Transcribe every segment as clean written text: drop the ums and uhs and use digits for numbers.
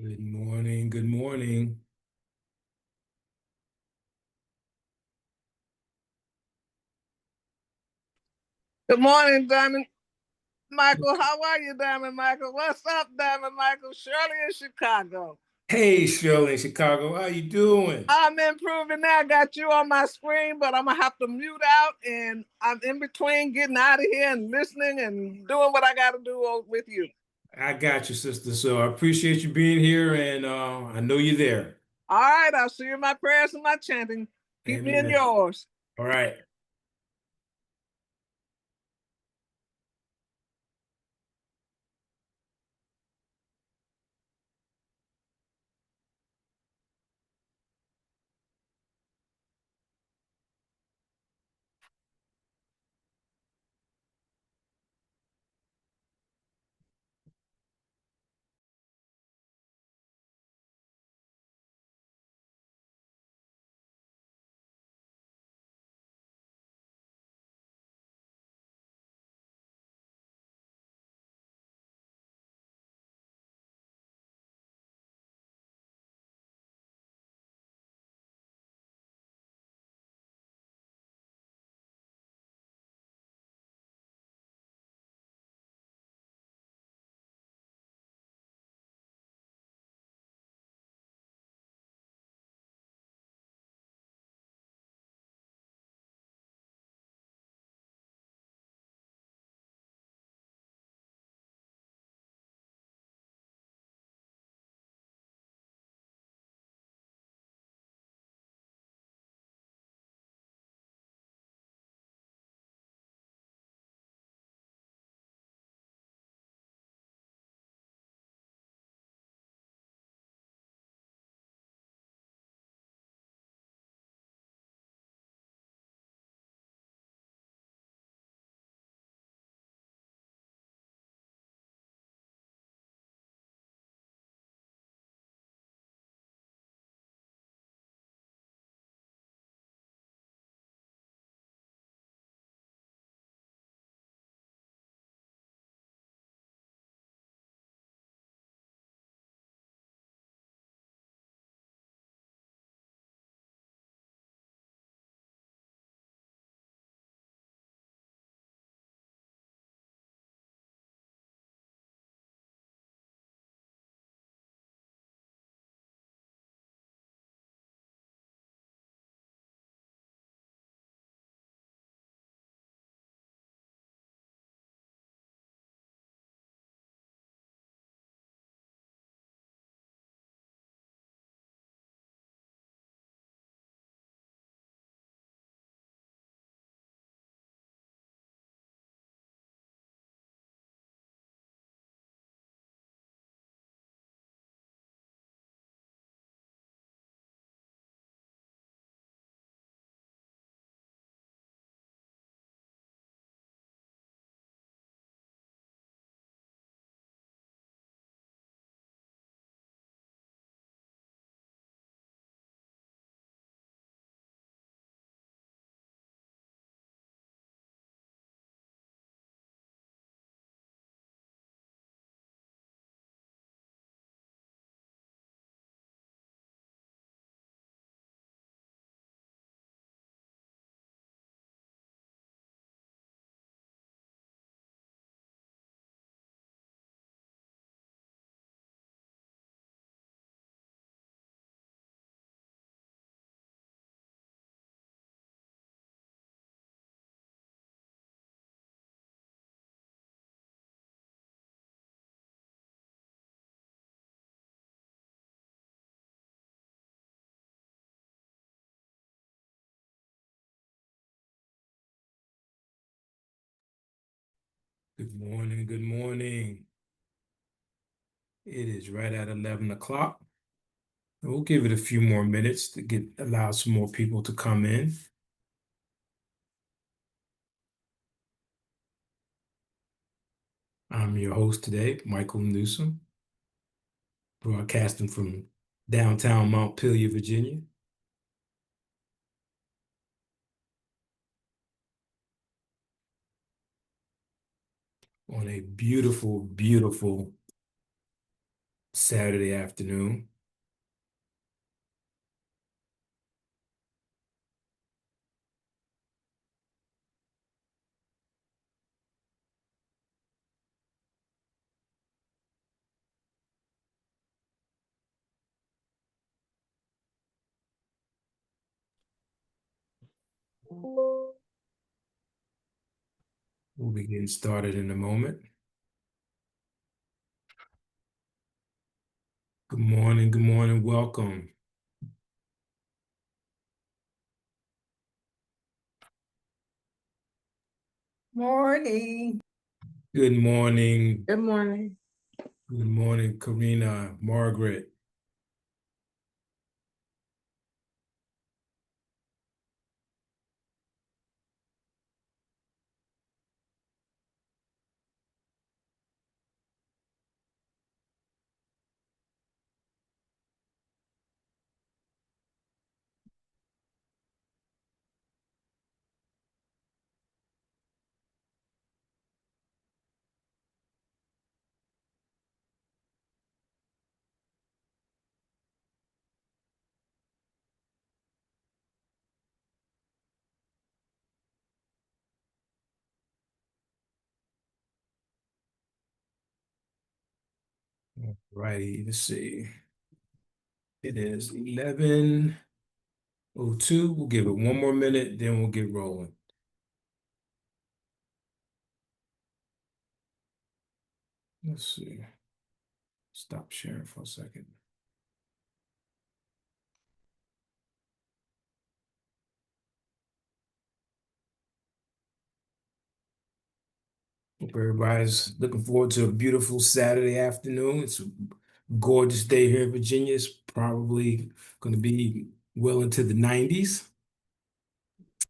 Good morning. Good morning. Good morning, Diamond Michael. How are you, Diamond Michael? What's up, Diamond Michael? Shirley in Chicago. Hey, Shirley in Chicago. How you doing? I'm improving now. I got you on my screen, but I'm gonna have to mute out, and I'm in between getting out of here and listening and doing what I got to do with you. I got you, sister. So I appreciate you being here, and I know you're there. All right, I'll see you in my prayers and my chanting. Keep me in Amen. yours. All right. Good morning. Good morning. It is right at 11 o'clock. We'll give it a few more minutes to allow some more people to come in. I'm your host today, Michael Newsome, broadcasting from downtown Montpelier, Virginia, on a beautiful, beautiful Saturday afternoon. We'll be getting started in a moment. Good morning, welcome. Morning. Good morning. Good morning. Good morning, Karina, Margaret. Righty, let's see. It is 11:02. We'll give it one more minute, then we'll get rolling. Let's see. Stop sharing for a second. Hope everybody's looking forward to a beautiful Saturday afternoon. It's a gorgeous day here in Virginia. It's probably going to be well into the 90s.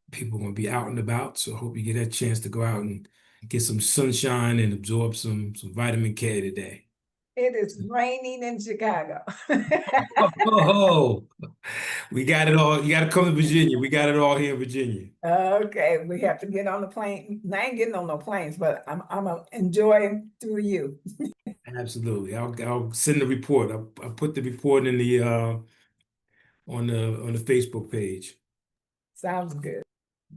People are going to be out and about, so I hope you get a chance to go out and get some sunshine and absorb some vitamin K today. It is raining in Chicago. Oh, we got it all. You got to come to Virginia. We got it all here in Virginia. Okay, we have to get on the plane. I ain't getting on no planes, but I'm gonna enjoy through you. Absolutely. I'll send the report. I'll put the report in the on the Facebook page. Sounds good.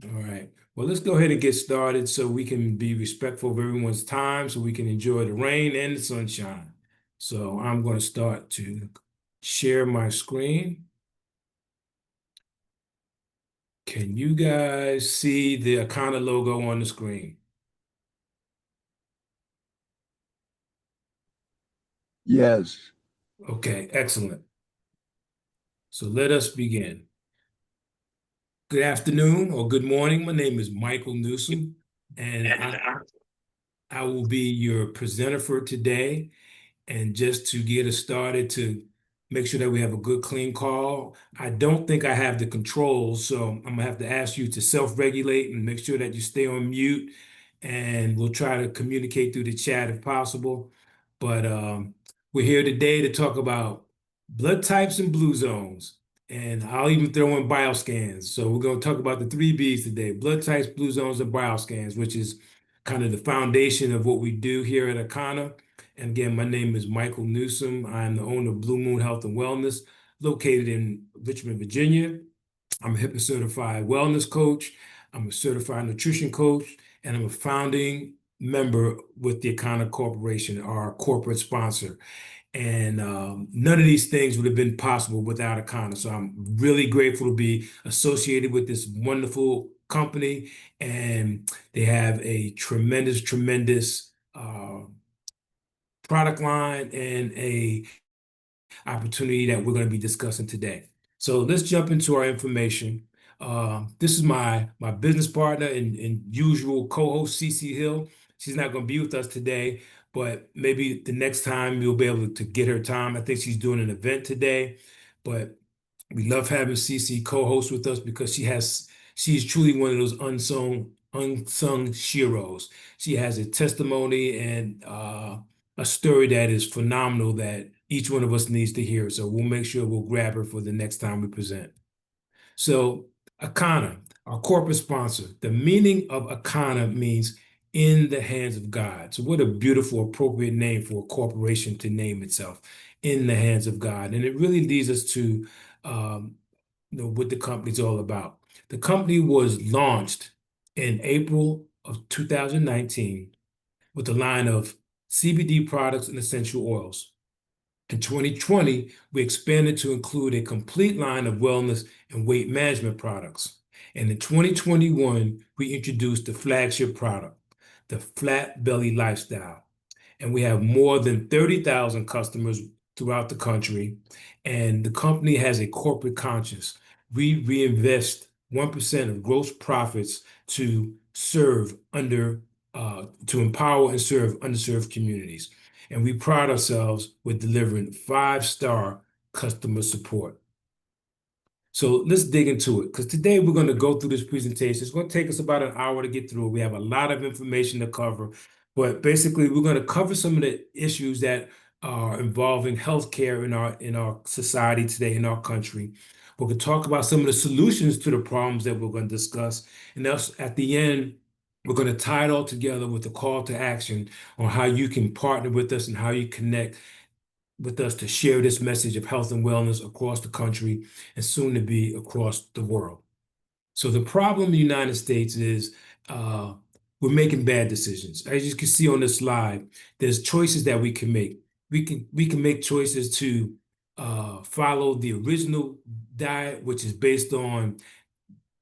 All right. Well, let's go ahead and get started so we can be respectful of everyone's time, so we can enjoy the rain and the sunshine. So I'm going to start to share my screen. Can you guys see the Akana logo on the screen? Yes. Okay, excellent. So let us begin. Good afternoon or good morning. My name is Michael Newsome, and I will be your presenter for today. And just to get us started, to make sure that we have a good, clean call, I don't think I have the controls, so I'm gonna have to ask you to self-regulate and make sure that you stay on mute, and we'll try to communicate through the chat if possible. But we're here today to talk about blood types and blue zones, and I'll even throw in bioscans. So we're gonna talk about the three Bs today: blood types, blue zones, and bioscans, which is kind of the foundation of what we do here at Akana. And again, my name is Michael Newsome. I'm the owner of Blue Moon Health and Wellness, located in Richmond, Virginia. I'm a HIPAA certified wellness coach. I'm a certified nutrition coach, and I'm a founding member with the Akana Corporation, our corporate sponsor. And none of these things would have been possible without Akana. So I'm really grateful to be associated with this wonderful company. And they have a tremendous product line and a opportunity that we're going to be discussing today. So let's jump into our information. This is my business partner and usual co-host, Cece Hill. She's not going to be with us today, but maybe the next time you'll be able to get her time. I think she's doing an event today, but we love having Cece co-host with us because she's truly one of those unsung heroes. She has a testimony and a story that is phenomenal that each one of us needs to hear. So we'll make sure we'll grab her for the next time we present. So Akana, our corporate sponsor, the meaning of Akana means in the hands of God. So what a beautiful, appropriate name for a corporation to name itself. in the hands of God. And it really leads us to what the company's all about. The company was launched in April of 2019 with a line of CBD products and essential oils. In 2020, we expanded to include a complete line of wellness and weight management products. And in 2021, we introduced the flagship product, the Flat Belly Lifestyle. And we have more than 30,000 customers throughout the country. And the company has a corporate conscience. We reinvest 1% of gross profits to to empower and serve underserved communities. And we pride ourselves with delivering 5-star customer support. So let's dig into it, because today we're going to go through this presentation. It's going to take us about an hour to get through it. We have a lot of information to cover, but basically we're going to cover some of the issues that are involving healthcare in our society today, in our country. We're going to talk about some of the solutions to the problems that we're going to discuss. And thus, at the end, we're going to tie it all together with a call to action on how you can partner with us and how you connect with us to share this message of health and wellness across the country and soon to be across the world. So the problem in the United States is we're making bad decisions. As you can see on this slide, there's choices that we can make. We can make choices to follow the original diet, which is based on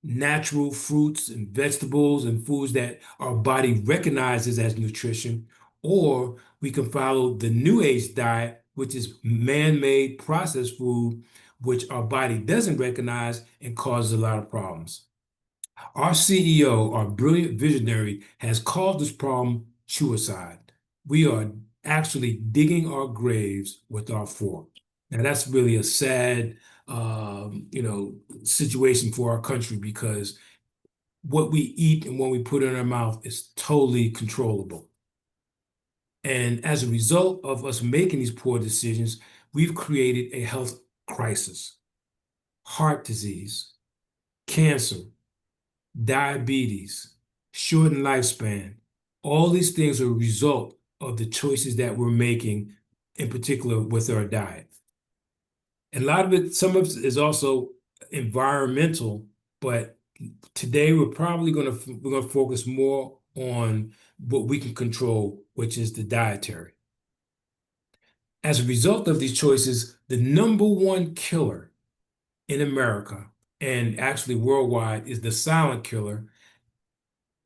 natural fruits and vegetables and foods that our body recognizes as nutrition, or we can follow the new age diet, which is man-made processed food, which our body doesn't recognize and causes a lot of problems. Our CEO, our brilliant visionary, has called this problem suicide. We are actually digging our graves with our fork. Now that's really a sad situation for our country, because what we eat and what we put in our mouth is totally controllable. And as a result of us making these poor decisions, we've created a health crisis, heart disease, cancer, diabetes, shortened lifespan. All these things are a result of the choices that we're making, in particular with our diet. And a lot of it, some of it is also environmental, but today we're probably going to focus more on what we can control, which is the dietary. As a result of these choices, the number one killer in America and actually worldwide is the silent killer,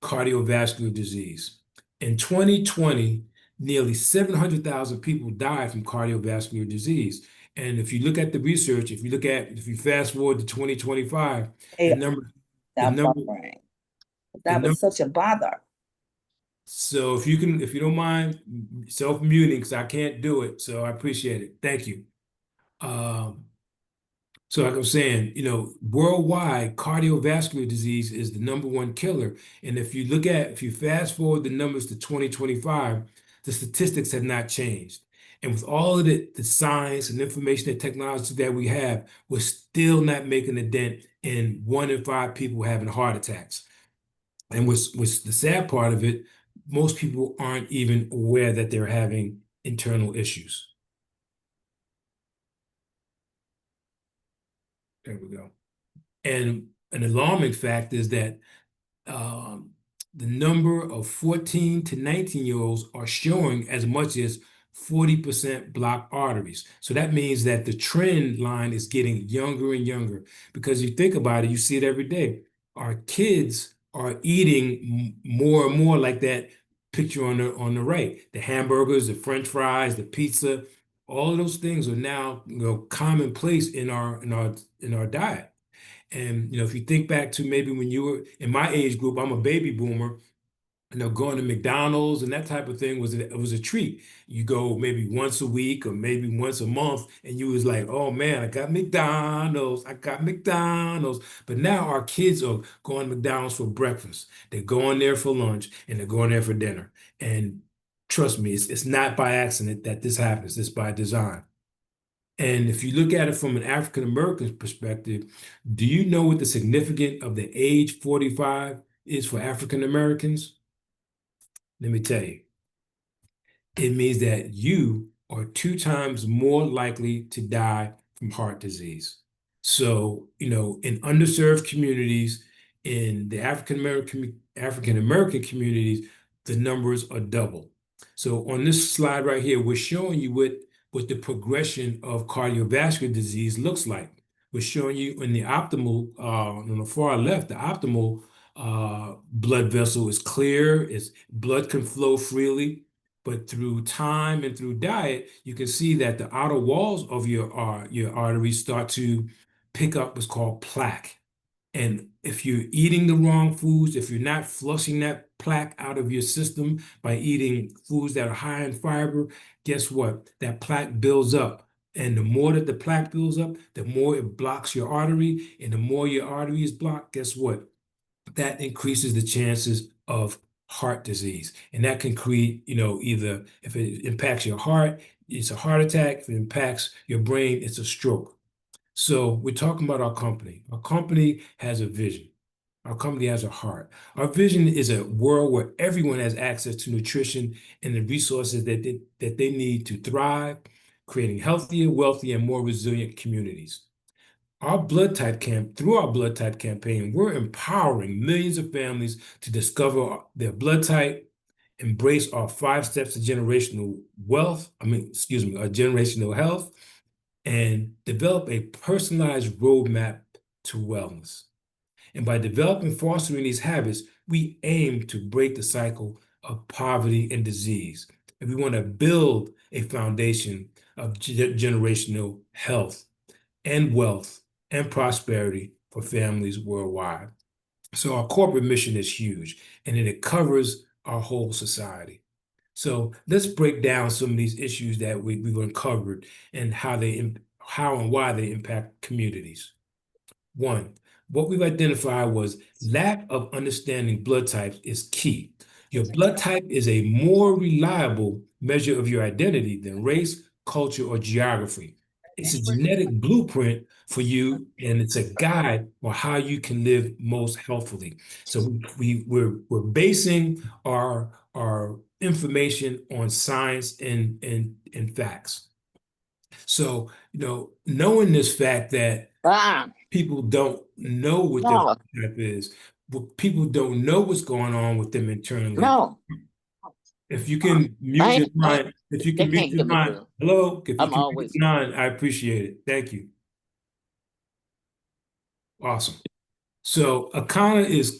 cardiovascular disease. In 2020, nearly 700,000 people died from cardiovascular disease. And if you look at the research, if you fast forward to 2025, Hey, the number, the stop number, buffering. the That number. was such a bother. So if you don't mind self-muting, because I can't do it, so I appreciate it. Thank you. So like I'm saying, worldwide, cardiovascular disease is the number one killer. And if you fast forward the numbers to 2025, the statistics have not changed. And with all of the science and information and technology that we have, we're still not making a dent in 1 in 5 people having heart attacks. And what's the sad part of it, most people aren't even aware that they're having internal issues. There we go. And an alarming fact is that the number of 14 to 19-year-olds are showing as much as 40% blocked arteries. So that means that the trend line is getting younger and younger, because you think about it, you see it every day. Our kids are eating more and more like that picture on the right. The hamburgers, the French fries, the pizza, all of those things are now commonplace in our diet. And if you think back to maybe when you were in my age group, I'm a baby boomer, going to McDonald's and that type of thing was a treat. You go maybe once a week or maybe once a month, and you was like, oh man, I got McDonald's. But now our kids are going to McDonald's for breakfast. They're going there for lunch, and they're going there for dinner. And trust me, it's not by accident that this happens. It's by design. And if you look at it from an African American perspective, do you know what the significance of the age 45 is for African Americans? Let me tell you. It means that you are 2 times more likely to die from heart disease. So, in underserved communities, in the African American communities, the numbers are double. So on this slide right here, we're showing you what the progression of cardiovascular disease looks like. We're showing you in the optimal, on the far left, the optimal blood vessel is clear, blood can flow freely, but through time and through diet, you can see that the outer walls of your arteries start to pick up what's called plaque. And if you're eating the wrong foods, if you're not flushing that plaque out of your system by eating foods that are high in fiber, guess what? That plaque builds up. And the more that the plaque builds up, the more it blocks your artery. And the more your artery is blocked, guess what? That increases the chances of heart disease. And that can create, either if it impacts your heart, it's a heart attack. If it impacts your brain, it's a stroke. So we're talking about our company. Our company has a vision. Our company has a heart. Our vision is a world where everyone has access to nutrition and the resources that they need to thrive, creating healthier, wealthier, and more resilient communities. Through our blood type campaign, we're empowering millions of families to discover their blood type, embrace our 5 steps to generational generational health, and develop a personalized roadmap to wellness. And by developing and fostering these habits, we aim to break the cycle of poverty and disease. And we want to build a foundation of generational health and wealth and prosperity for families worldwide. So our corporate mission is huge, and it covers our whole society. So let's break down some of these issues that we've uncovered and how and why they impact communities. One, what we've identified was lack of understanding blood types is key. Your blood type is a more reliable measure of your identity than race, culture, or geography. It's a genetic blueprint for you, and it's a guide for how you can live most healthfully. So we're basing our information on science and facts. So, knowing this fact that people don't know what their blood type is, people don't know what's going on with them internally. If you can mute your mind, hello, if you can mute your mind, I appreciate it. Thank you. Awesome. So Akana is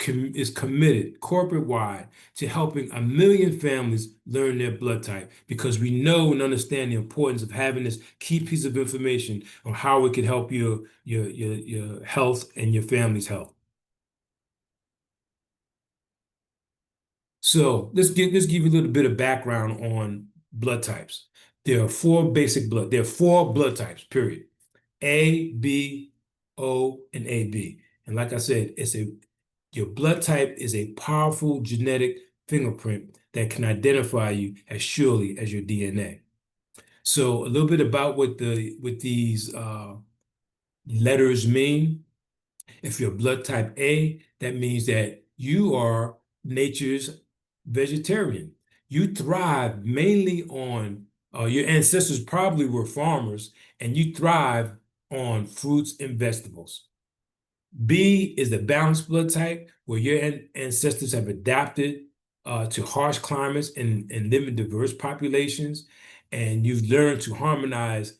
committed corporate-wide to helping 1 million families learn their blood type, because we know and understand the importance of having this key piece of information on how it can help your health and your family's health. So let's give you a little bit of background on blood types. There are 4 blood types, period. A, B, O, and AB. And like I said, your blood type is a powerful genetic fingerprint that can identify you as surely as your DNA. So a little bit about what these letters mean. If you're blood type A, that means that you are nature's vegetarian. You thrive mainly on, your ancestors probably were farmers, and you thrive on fruits and vegetables. B is the balanced blood type, where your ancestors have adapted to harsh climates and live in diverse populations, and you've learned to harmonize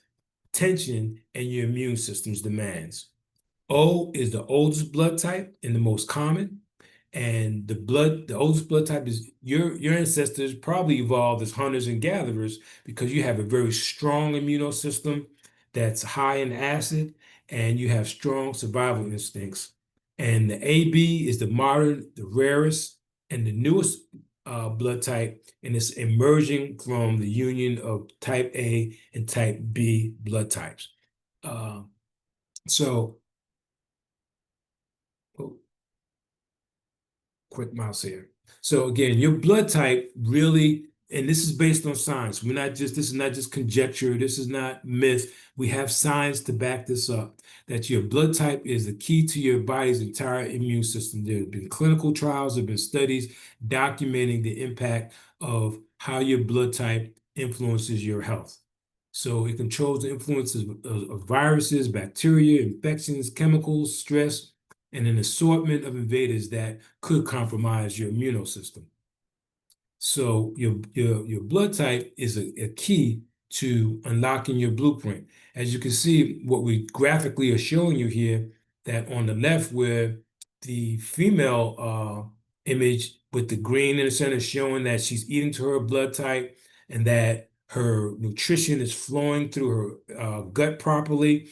tension and your immune system's demands. O is the oldest blood type and the most common. And the oldest blood type is your ancestors probably evolved as hunters and gatherers, because you have a very strong immune system that's high in acid, and you have strong survival instincts. And the AB is the modern, the rarest, and the newest blood type, and it's emerging from the union of type A and type B blood types. So, quick mouse here. So again, your blood type really, and this is based on science. This is not just conjecture. This is not myth. We have science to back this up, that your blood type is the key to your body's entire immune system. There have been clinical trials, there have been studies documenting the impact of how your blood type influences your health. So it controls the influences of viruses, bacteria, infections, chemicals, stress, and an assortment of invaders that could compromise your immune system. So your blood type is a key to unlocking your blueprint. As you can see, what we graphically are showing you here, that on the left where the female image with the green in the center showing that she's eating to her blood type and that her nutrition is flowing through her gut properly,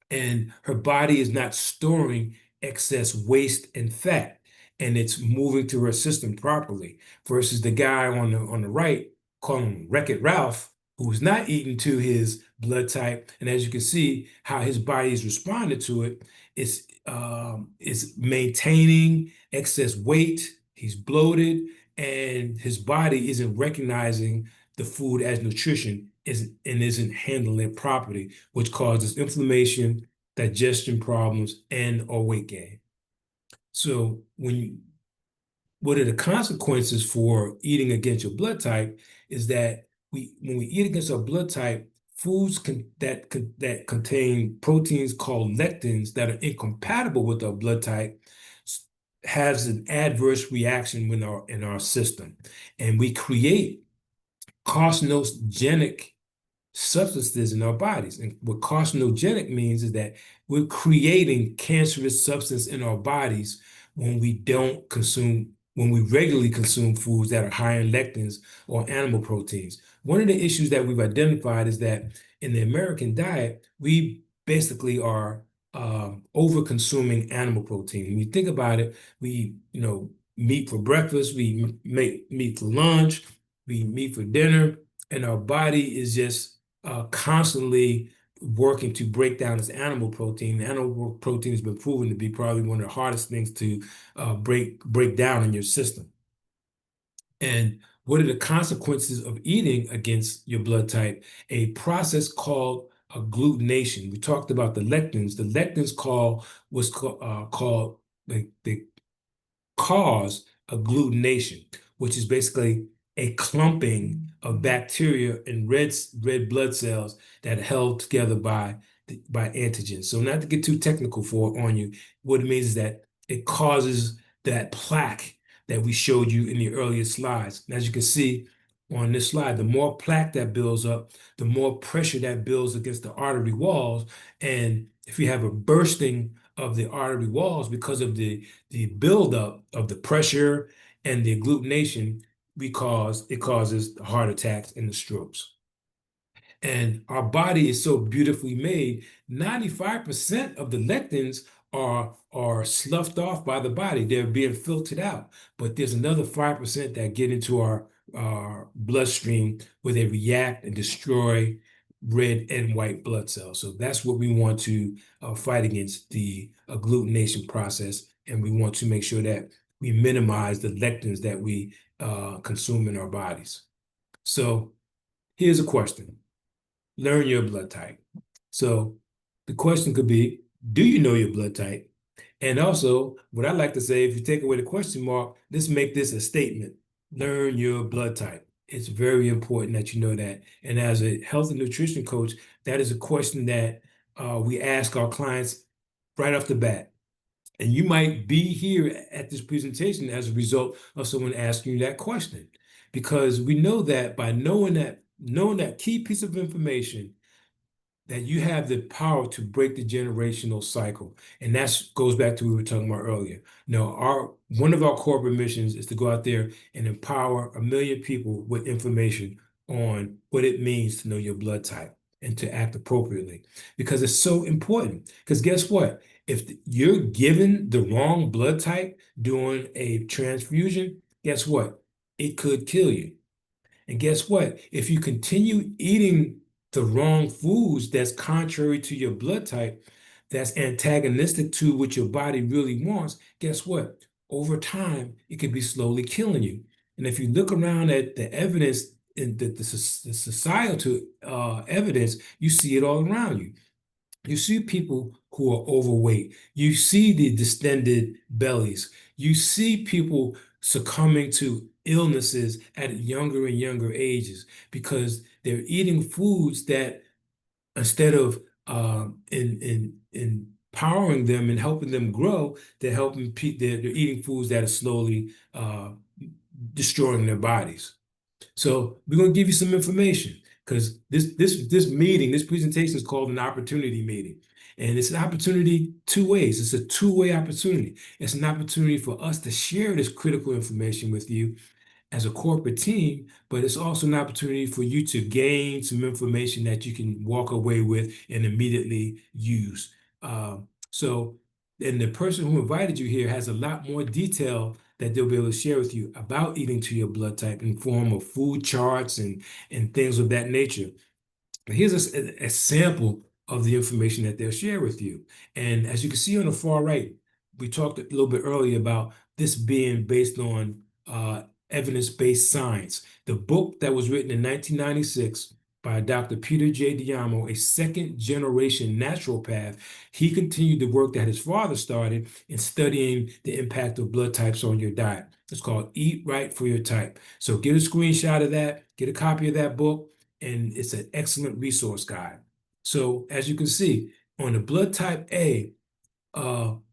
and her body is not storing excess waste and fat, and it's moving through her system properly, versus the guy on the right, call him Wreck-It Ralph, who's not eating to his blood type. And as you can see how his body is responding to it, it's maintaining excess weight, he's bloated, and his body isn't recognizing the food as nutrition isn't handling it properly, which causes inflammation, digestion problems, and or weight gain. So what are the consequences for eating against your blood type is that when we eat against our blood type, foods that contain proteins called lectins that are incompatible with our blood type has an adverse reaction in our system, and we create carcinogenic substances in our bodies. And what carcinogenic means is that we're creating cancerous substance in our bodies when we regularly consume foods that are high in lectins or animal proteins. One of the issues that we've identified is that in the American diet, we basically are over consuming animal protein. When you think about it, we meat for breakfast, we make meat for lunch, we eat meat for dinner, and our body is just constantly working to break down this animal protein. Animal protein has been proven to be probably one of the hardest things to break down in your system. And what are the consequences of eating against your blood type? A process called agglutination. We talked about the lectins. The lectins called they cause agglutination, which is basically a clumping of bacteria in red blood cells that are held together by antigens. So not to get too technical on you, what it means is that it causes that plaque that we showed you in the earlier slides. And as you can see on this slide, the more plaque that builds up, the more pressure that builds against the artery walls. And if you have a bursting of the artery walls because of the buildup of the pressure and the agglutination, it causes heart attacks and the strokes. And our body is so beautifully made, 95% of the lectins are sloughed off by the body. They're being filtered out. But there's another 5% that get into our bloodstream where they react and destroy red and white blood cells. So that's what we want to fight against, the agglutination process. And we want to make sure that we minimize the lectins that we consume in our bodies. So here's a question. Learn your blood type. So the question could be, do you know your blood type? And also, what I like to say, if you take away the question mark, let's make this a statement. Learn your blood type. It's very important that you know that. And as a health and nutrition coach, that is a question that we ask our clients right off the bat. And you might be here at this presentation as a result of someone asking you that question, because we know that by knowing that key piece of information, that you have the power to break the generational cycle. And that goes back to what we were talking about earlier. One of our corporate missions is to go out there and empower 1 million people with information on what it means to know your blood type and to act appropriately, because it's so important. Because guess what? If you're given the wrong blood type during a transfusion, guess what? It could kill you. And guess what? If you continue eating the wrong foods that's contrary to your blood type, that's antagonistic to what your body really wants, guess what? Over time, it could be slowly killing you. And if you look around at the evidence, in the societal evidence, you see it all around you. You see people who are overweight. You see the distended bellies. You see people succumbing to illnesses at younger and younger ages because they're eating foods that instead of empowering them and helping them grow, they're eating foods that are slowly destroying their bodies. So we're going to give you some information because this presentation is called an opportunity meeting. And it's an opportunity two ways. It's a two-way opportunity. It's an opportunity for us to share this critical information with you as a corporate team, but it's also an opportunity for you to gain some information that you can walk away with and immediately use. So, and the person who invited you here has a lot more detail that they'll be able to share with you about eating to your blood type in form of food charts and things of that nature. Here's a sample of the information that they'll share with you. And as you can see on the far right, we talked a little bit earlier about this being based on evidence-based science. The book that was written in 1996 by Dr. Peter J. Diamo, a second-generation naturopath, he continued the work that his father started in studying the impact of blood types on your diet. It's called Eat Right for Your Type. So get a screenshot of that, get a copy of that book, and it's an excellent resource guide. So as you can see, on the blood type A,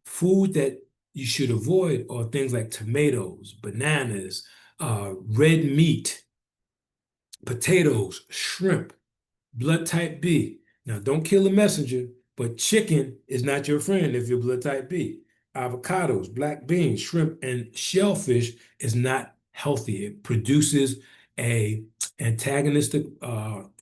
food that you should avoid are things like tomatoes, bananas, red meat, potatoes, shrimp, blood type B. Now, don't kill the messenger, but chicken is not your friend if you're blood type B. Avocados, black beans, shrimp, and shellfish is not healthy. It produces a antagonistic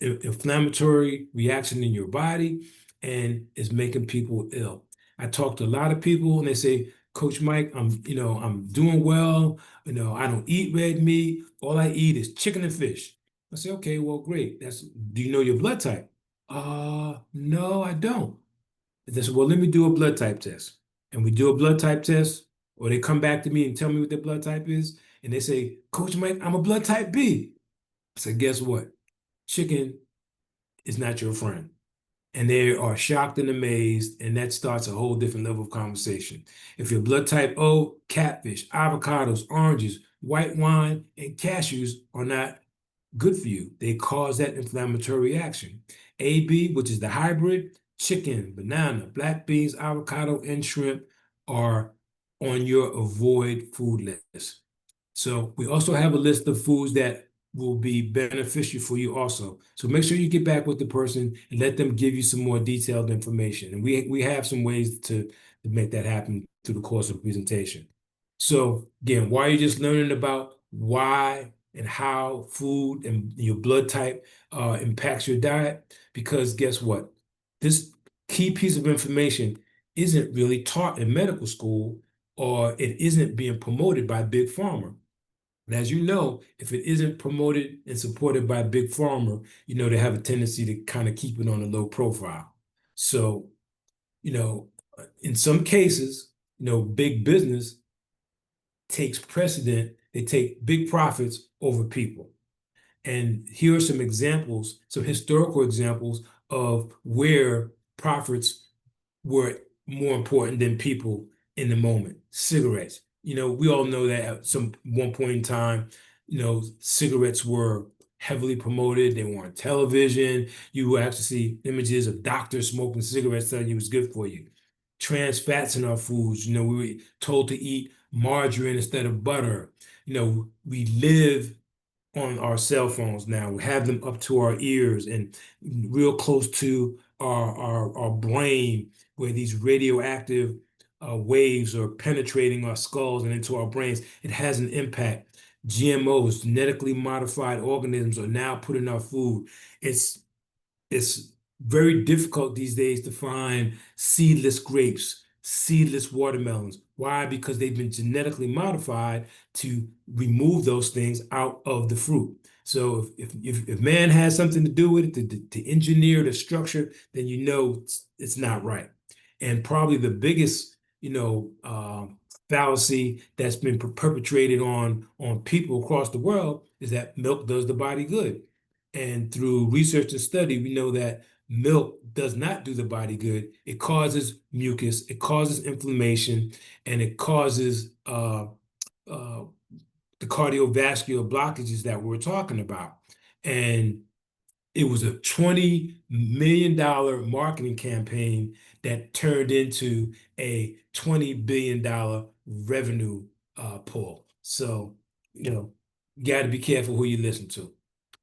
inflammatory reaction in your body and is making people ill. I talk to a lot of people and they say, Coach Mike, I'm doing well. I don't eat red meat. All I eat is chicken and fish. I say, okay, well, great. Do you know your blood type? No, I don't. They said, well, let me do a blood type test. And we do a blood type test, or they come back to me and tell me what their blood type is. And they say, Coach Mike, I'm a blood type B. I said, guess what? Chicken is not your friend. And they are shocked and amazed, and that starts a whole different level of conversation. If you're blood type O, catfish, avocados, oranges, white wine, and cashews are not good for you. They cause that inflammatory reaction. AB, which is the hybrid, chicken, banana, black beans, avocado, and shrimp are on your avoid food list. So we also have a list of foods that will be beneficial for you also. So make sure you get back with the person and let them give you some more detailed information. And we have some ways to make that happen through the course of the presentation. So again, why are you just learning about why and how food and your blood type impacts your diet? Because guess what? This key piece of information isn't really taught in medical school, or it isn't being promoted by Big Pharma. And as you know, if it isn't promoted and supported by Big Pharma, they have a tendency to kind of keep it on a low profile. So, in some cases, big business takes precedent. They take big profits over people. And here are some examples, some historical examples of where profits were more important than people in the moment. Cigarettes. We all know that at some one point in time, cigarettes were heavily promoted. They were on television. You would actually see images of doctors smoking cigarettes telling you it was good for you. Trans fats in our foods. We were told to eat margarine instead of butter. We live on our cell phones now. We have them up to our ears and real close to our brain, where these radioactive waves are penetrating our skulls and into our brains. It has an impact. GMOs, genetically modified organisms, are now put in our food. It's very difficult these days to find seedless grapes, seedless watermelons. Why? Because they've been genetically modified to remove those things out of the fruit. So if man has something to do with it, to engineer the structure, then it's not right. And probably the biggest, fallacy that's been perpetrated on people across the world is that milk does the body good. And through research and study, we know that milk does not do the body good. It causes mucus, it causes inflammation, and it causes the cardiovascular blockages that we're talking about. And it was a $20 million marketing campaign that turned into a $20 billion revenue pull. So, you got to be careful who you listen to.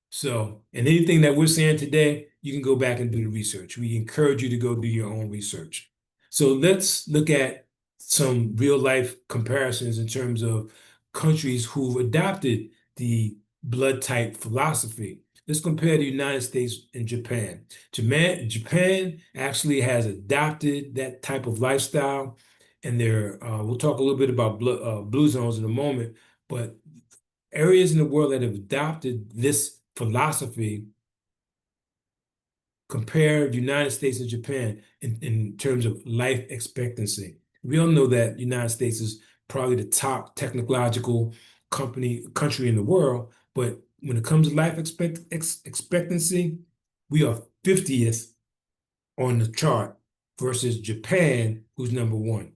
So, and anything that we're saying today, you can go back and do the research. We encourage you to go do your own research. So let's look at some real life comparisons in terms of countries who've adopted the blood type philosophy. Let's compare the United States and Japan. Japan actually has adopted that type of lifestyle, and we'll talk a little bit about blue zones in a moment, but areas in the world that have adopted this philosophy compare the United States and Japan in terms of life expectancy. We all know that the United States is probably the top technological country in the world, but when it comes to life expectancy, we are 50th on the chart versus Japan, who's number one.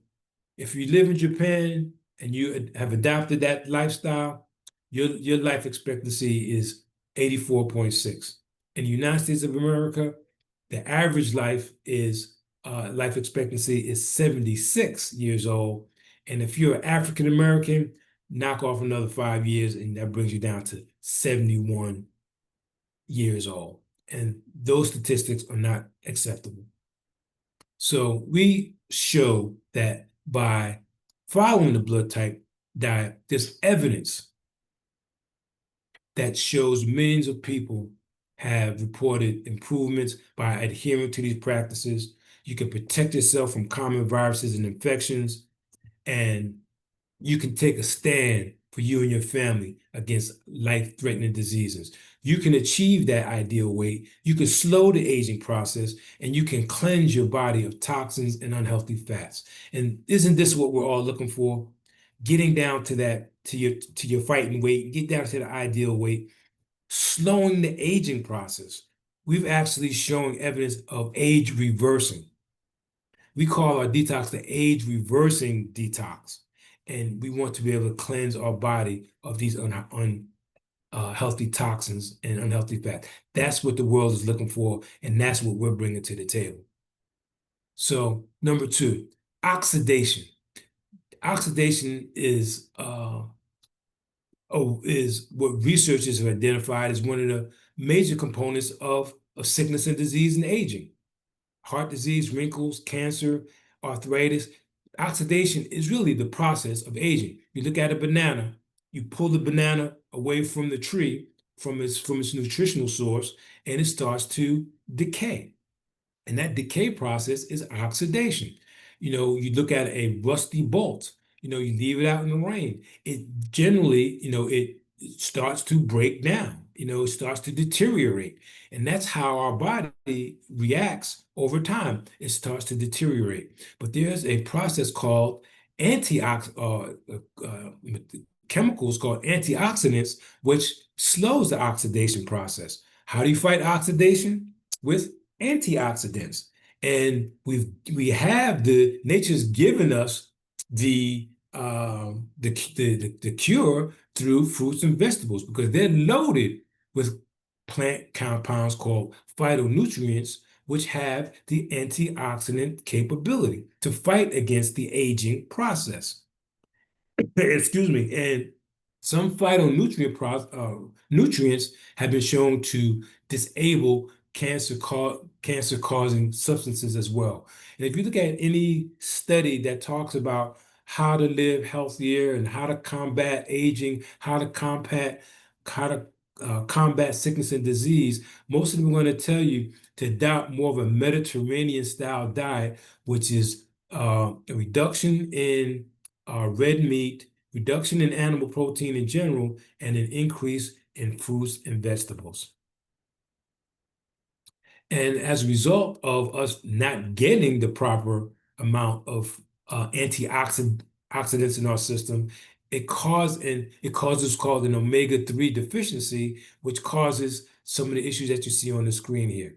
If you live in Japan and you have adopted that lifestyle, your life expectancy is 84.6. In the United States of America, the average life expectancy is 76 years old. And if you're African American, knock off another 5 years, and that brings you down to 71 years old. And those statistics are not acceptable. So we show that by following the blood type diet, there's evidence that shows millions of people have reported improvements by adhering to these practices. You can protect yourself from common viruses and infections, and you can take a stand for you and your family against life-threatening diseases. You can achieve that ideal weight, you can slow the aging process, and you can cleanse your body of toxins and unhealthy fats. And isn't this what we're all looking for? Getting down to that, to your fighting weight, get down to the ideal weight, slowing the aging process. We've actually shown evidence of age reversing. We call our detox the age reversing detox. And we want to be able to cleanse our body of these unhealthy toxins and unhealthy fat. That's what the world is looking for, and that's what we're bringing to the table. So, number two, oxidation. Oxidation is what researchers have identified as one of the major components of sickness and disease and aging. Heart disease, wrinkles, cancer, arthritis. Oxidation is really the process of aging. You look at a banana, you pull the banana away from the tree, from its nutritional source, and it starts to decay. And that decay process is oxidation. You look at a rusty bolt, you leave it out in the rain. It generally, it starts to break down, it starts to deteriorate. And that's how our body reacts over time. It starts to deteriorate. But there's a process called chemicals called antioxidants, which slows the oxidation process. How do you fight oxidation? With antioxidants. And nature's given us the cure through fruits and vegetables, because they're loaded with plant compounds called phytonutrients, which have the antioxidant capability to fight against the aging process. Excuse me. And some nutrients have been shown to disable cancer-causing substances as well. And if you look at any study that talks about how to live healthier and how to combat aging, how to combat sickness and disease, most of them are going to tell you to adopt more of a Mediterranean-style diet, which is a reduction in red meat, reduction in animal protein in general, and an increase in fruits and vegetables. And as a result of us not getting the proper amount of antioxidants in our system, it causes called an omega-3 deficiency, which causes some of the issues that you see on the screen here.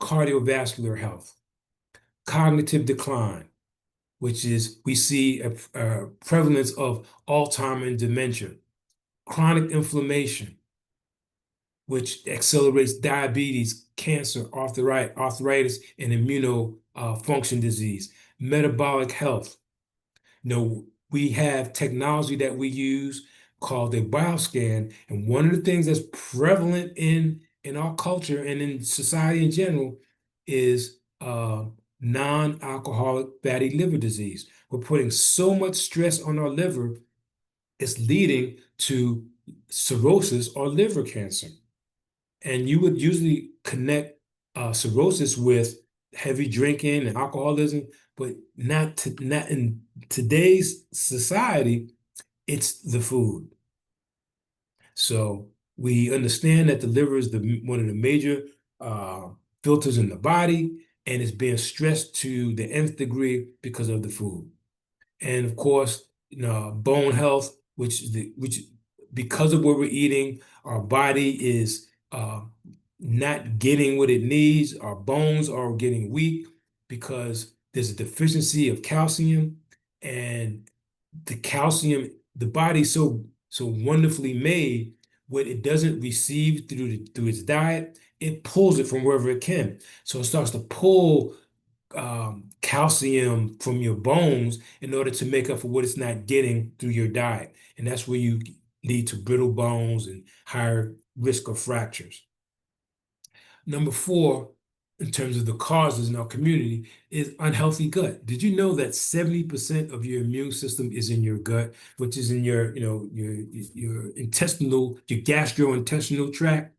Cardiovascular health, cognitive decline, which is we see a prevalence of Alzheimer's and dementia. chronic inflammation, which accelerates diabetes, cancer, arthritis, and function disease, metabolic health. We have technology that we use called a bioscan, and one of the things that's prevalent in our culture and in society in general is non-alcoholic fatty liver disease. We're putting so much stress on our liver, it's leading to cirrhosis or liver cancer. And you would usually connect cirrhosis with heavy drinking and alcoholism, but not in today's society. It's the food. So we understand that the liver is one of the major uh, filters in the body, and it's being stressed to the nth degree because of the food. And of course, bone health, which because of what we're eating, our body is not getting what it needs. Our bones are getting weak because there's a deficiency of calcium, and the body's so wonderfully made. What it doesn't receive through its diet, it pulls it from wherever it can. So it starts to pull calcium from your bones in order to make up for what it's not getting through your diet. And that's where you lead to brittle bones and higher risk of fractures. Number four, in terms of the causes in our community, is unhealthy gut. Did you know that 70% of your immune system is in your gut, which is in your gastrointestinal tract?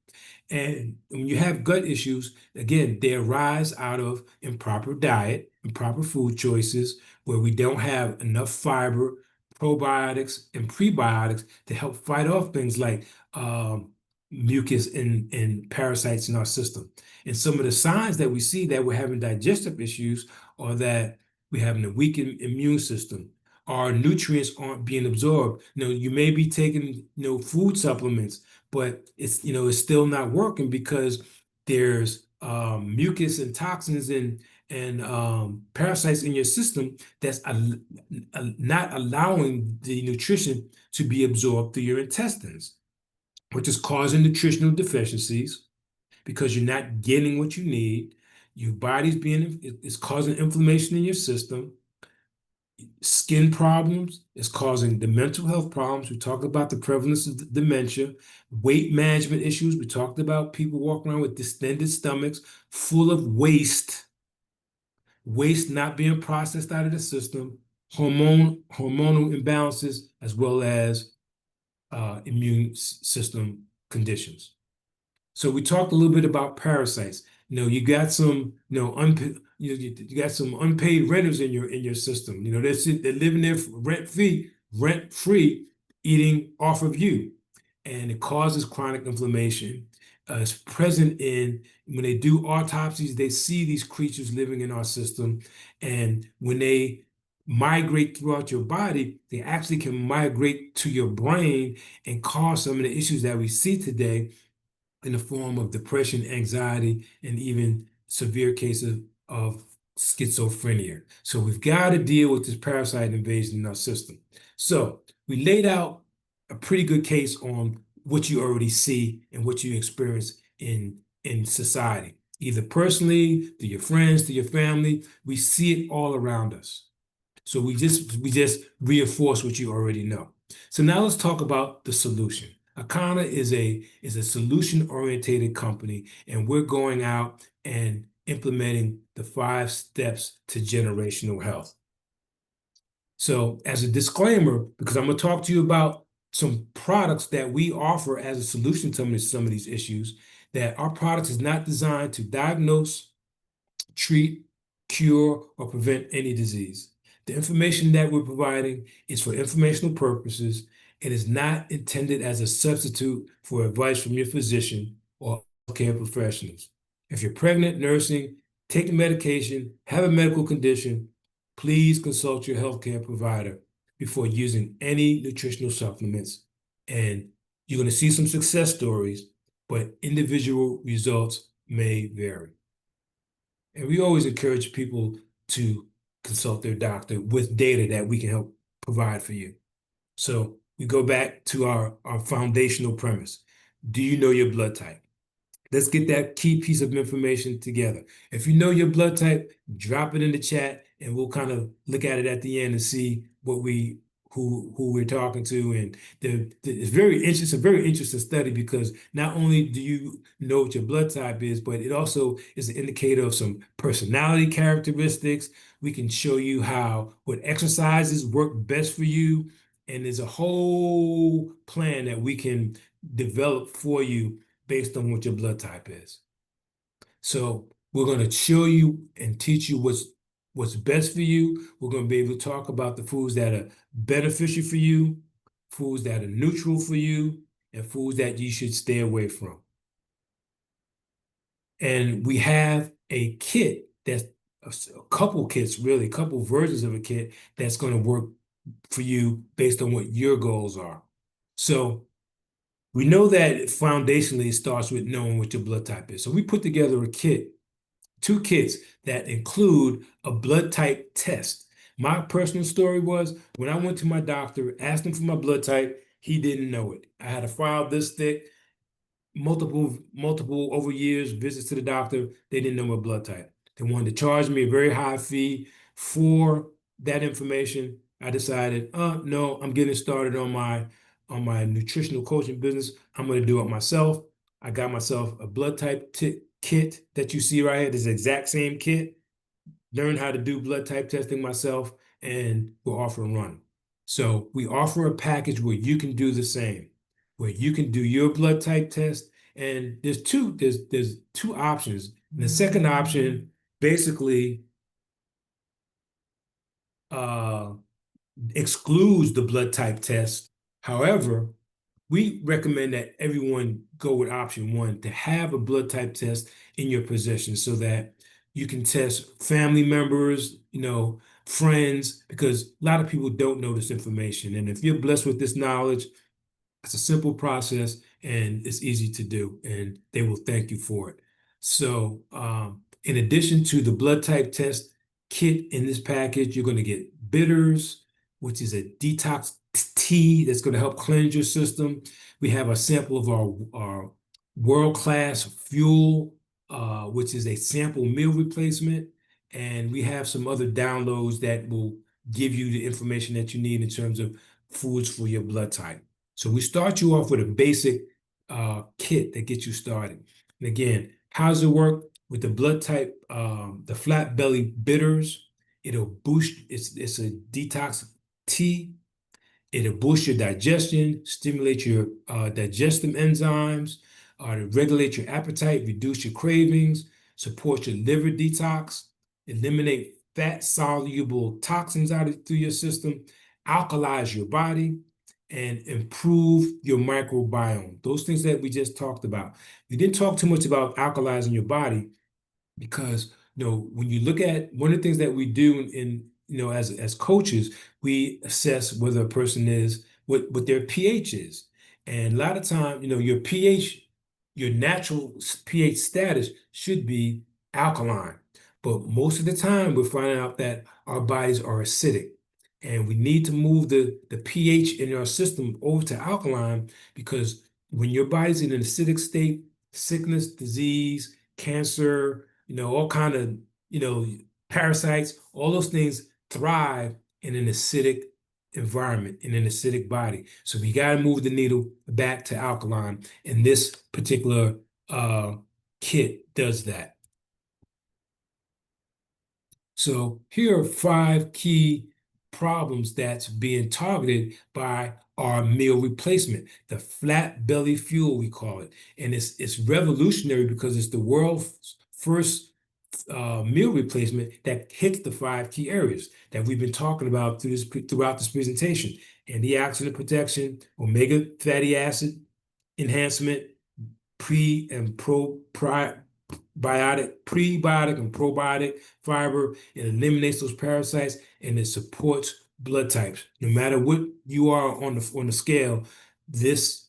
And when you have gut issues, again, they arise out of improper diet, improper food choices, where we don't have enough fiber, probiotics, and prebiotics to help fight off things like mucus and parasites in our system. And some of the signs that we see that we're having digestive issues are that we're having a weak immune system. Our nutrients aren't being absorbed. You may be taking food supplements, but it's still not working because there's mucus and toxins and parasites in your system that's not allowing the nutrition to be absorbed through your intestines, which is causing nutritional deficiencies because you're not getting what you need. Your body's it's causing inflammation in your system. Skin problems is causing the mental health problems. We talked about the prevalence of dementia, weight management issues. We talked about people walking around with distended stomachs, full of waste not being processed out of the system, hormonal imbalances, as well as immune system conditions. So we talked a little bit about parasites. You got some, you got some unpaid renters in your system. They're living there rent free, eating off of you, and it causes chronic inflammation. It's present when they do autopsies, they see these creatures living in our system, and when they migrate throughout your body, they actually can migrate to your brain and cause some of the issues that we see today in the form of depression, anxiety, and even severe cases of schizophrenia. So we've got to deal with this parasite invasion in our system. So we laid out a pretty good case on what you already see and what you experience in society, either personally, to your friends, to your family. We see it all around us. So we just reinforce what you already know. So now let's talk about the solution. Akana is a solution-oriented company, and we're going out and implementing the 5 steps to generational health. So as a disclaimer, because I'm going to talk to you about some products that we offer as a solution to some of these issues, that our product is not designed to diagnose, treat, cure, or prevent any disease. The information that we're providing is for informational purposes. It is not intended as a substitute for advice from your physician or healthcare professionals. If you're pregnant, nursing, taking medication, have a medical condition, please consult your healthcare provider before using any nutritional supplements. And you're going to see some success stories, but individual results may vary. And we always encourage people to consult their doctor with data that we can help provide for you. So we go back to our foundational premise. Do you know your blood type? Let's get that key piece of information together. If you know your blood type, drop it in the chat and we'll kind of look at it at the end and see who we're talking to. And it's a very interesting study because not only do you know what your blood type is, but it also is an indicator of some personality characteristics. We can show you what exercises work best for you. And there's a whole plan that we can develop for you based on what your blood type is. So we're going to show you and teach you what's best for you. We're going to be able to talk about the foods that are beneficial for you, foods that are neutral for you, and foods that you should stay away from. And we have a kit that's a couple kits, really, a couple versions of a kit that's going to work for you based on what your goals are. So we know that foundationally it starts with knowing what your blood type is. So we put together a kit, 2 kits that include a blood type test. My personal story was when I went to my doctor, asked him for my blood type, he didn't know it. I had a file this thick, multiple over years, visits to the doctor, they didn't know my blood type. They wanted to charge me a very high fee for that information. I decided, no, I'm getting started on my nutritional coaching business. I'm going to do it myself. I got myself a blood type kit that you see right here. This is the exact same kit. Learned how to do blood type testing myself, and we're off and running. So we offer a package where you can do the same, where you can do your blood type test. And there's two options. And the second option basically excludes the blood type test. However, we recommend that everyone go with option 1 to have a blood type test in your possession so that you can test family members, friends, because a lot of people don't know this information. And if you're blessed with this knowledge, it's a simple process and it's easy to do, and they will thank you for it. So, in addition to the blood type test kit in this package, you're going to get bitters, which is a detox tea that's going to help cleanse your system. We have a sample of our world-class fuel, which is a sample meal replacement. And we have some other downloads that will give you the information that you need in terms of foods for your blood type. So we start you off with a basic kit that gets you started. And again, how does it work? With the blood type, the flat belly bitters, it'll boost, it's a detox tea. It'll boost your digestion, stimulate your digestive enzymes, regulate your appetite, reduce your cravings, support your liver detox, eliminate fat-soluble toxins through your system, alkalize your body, and improve your microbiome. Those things that we just talked about. We didn't talk too much about alkalizing your body because when you look at one of the things that we do as coaches, we assess whether a person is what their pH is. And a lot of time, your pH, your natural pH status should be alkaline. But most of the time, we're finding out that our bodies are acidic. And we need to move the pH in our system over to alkaline because when your body's in an acidic state, sickness, disease, cancer, all kind of, parasites, all those things thrive in an acidic environment, in an acidic body. So we got to move the needle back to alkaline. And this particular kit does that. So here are 5 key problems that's being targeted by our meal replacement, the flat belly fuel, we call it. And it's revolutionary because it's the world's first meal replacement that hits the 5 key areas that we've been talking about throughout this presentation. Antioxidant protection, omega fatty acid enhancement, prebiotic and probiotic fiber. It eliminates those parasites and it supports blood types. No matter what you are on the scale, this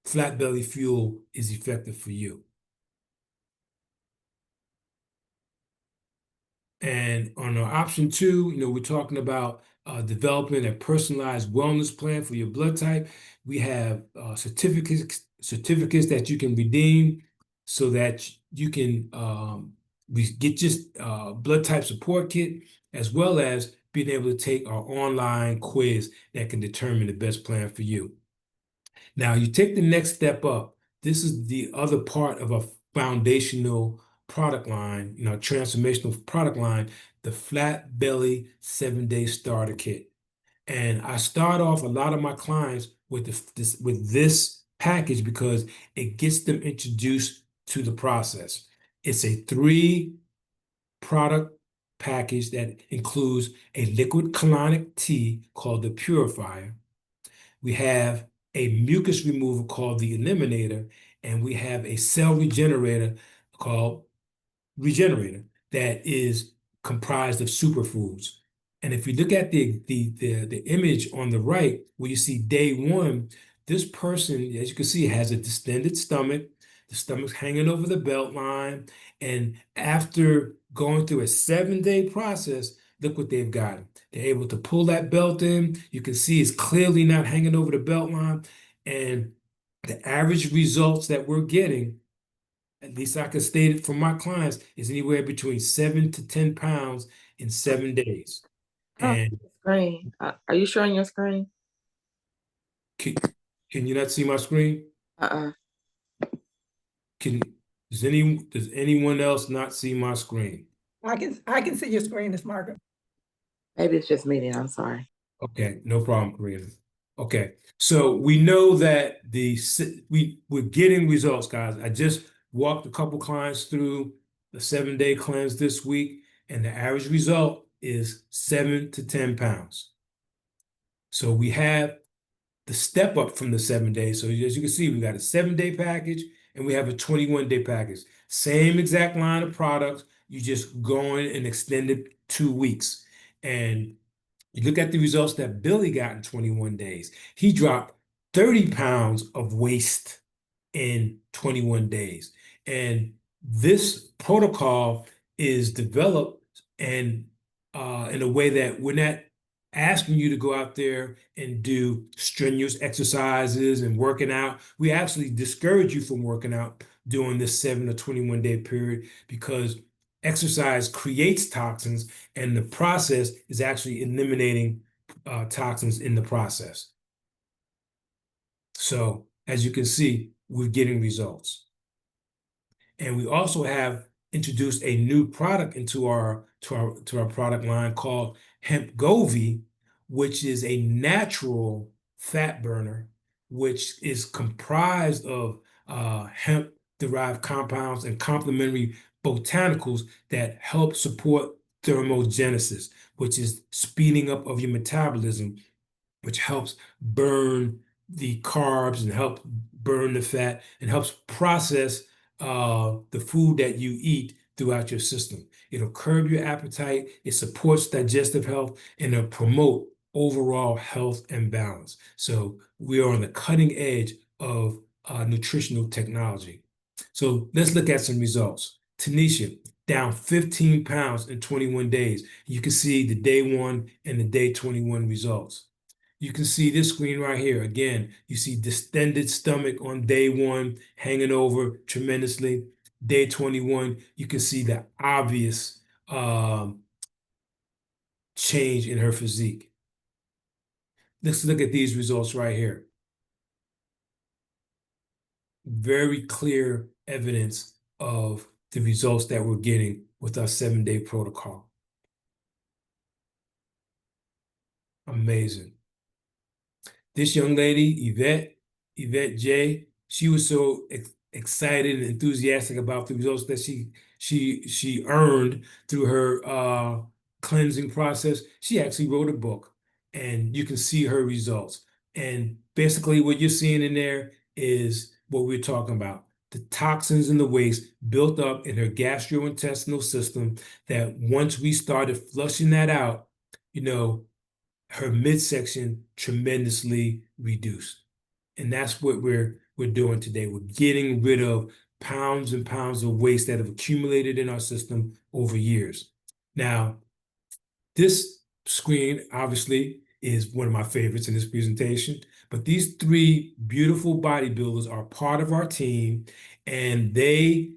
flat belly fuel is effective for you. And on our option 2, we're talking about developing a personalized wellness plan for your blood type. We have certificates that you can redeem so that you can we get just blood type support kit, as well as being able to take our online quiz that can determine the best plan for you. Now, you take the next step up. This is the other part of a foundational product line, transformational product line, the Flat Belly 7-Day Starter Kit. And I start off a lot of my clients with this package because it gets them introduced to the process. It's a 3-product package that includes a liquid colonic tea called the Purifier. We have a mucus remover called the Eliminator, and we have a cell regenerator called Regenerator that is comprised of superfoods. And if you look at the image on the right, where you see day 1, this person, as you can see, has a distended stomach. The stomach's hanging over the belt line. And after going through a 7-day process, look what they've gotten. They're able to pull that belt in. You can see it's clearly not hanging over the belt line. And the average results that we're getting, at least I can state it for my clients, is anywhere between 7 to 10 pounds in 7 days. And Screen. Are you showing your screen? can you not see my screen? Does anyone else not see my screen? I can see your screen, Miss Margaret. Maybe it's just me then. I'm sorry. Okay, no problem, Karina. Okay, so we know that we're getting results, guys. I just walked a couple clients through the 7-day cleanse this week, and the average result is 7 to 10 pounds. So we have the step up from the 7 days. So as you can see, we got a 7-day package and we have a 21-day package. Same exact line of products. You just going and extended 2 weeks. And you look at the results that Billy got in 21 days. He dropped 30 pounds of waste in 21 days. And this protocol is developed and in a way that we're not asking you to go out there and do strenuous exercises and working out. We actually discourage you from working out during this 7 to 21-day period because exercise creates toxins, and the process is actually eliminating toxins in the process. So as you can see, we're getting results. And we also have introduced a new product into our product line called Hemp Govi, which is a natural fat burner, which is comprised of hemp-derived compounds and complementary botanicals that help support thermogenesis, which is speeding up of your metabolism, which helps burn the carbs and help burn the fat and helps process the food that you eat throughout your system. It'll curb your appetite, it supports digestive health, and it'll promote overall health and balance. So we are on the cutting edge of nutritional technology. So let's look at some results. Tanisha, down 15 pounds in 21 days. You can see the day 1 and the day 21 results. You can see this screen right here. Again, you see distended stomach on day 1, hanging over tremendously. Day 21, you can see the obvious change in her physique. Let's look at these results right here. Very clear evidence of the results that we're getting with our 7-day protocol. Amazing. This young lady, Yvette J, she was so excited and enthusiastic about the results that she earned through her cleansing process. She actually wrote a book, and you can see her results. And basically what you're seeing in there is what we're talking about. The toxins and the waste built up in her gastrointestinal system that once we started flushing that out, her midsection tremendously reduced. And that's what we're doing today. We're getting rid of pounds and pounds of waste that have accumulated in our system over years. Now, this screen, obviously, is one of my favorites in this presentation. But these three beautiful bodybuilders are part of our team, and they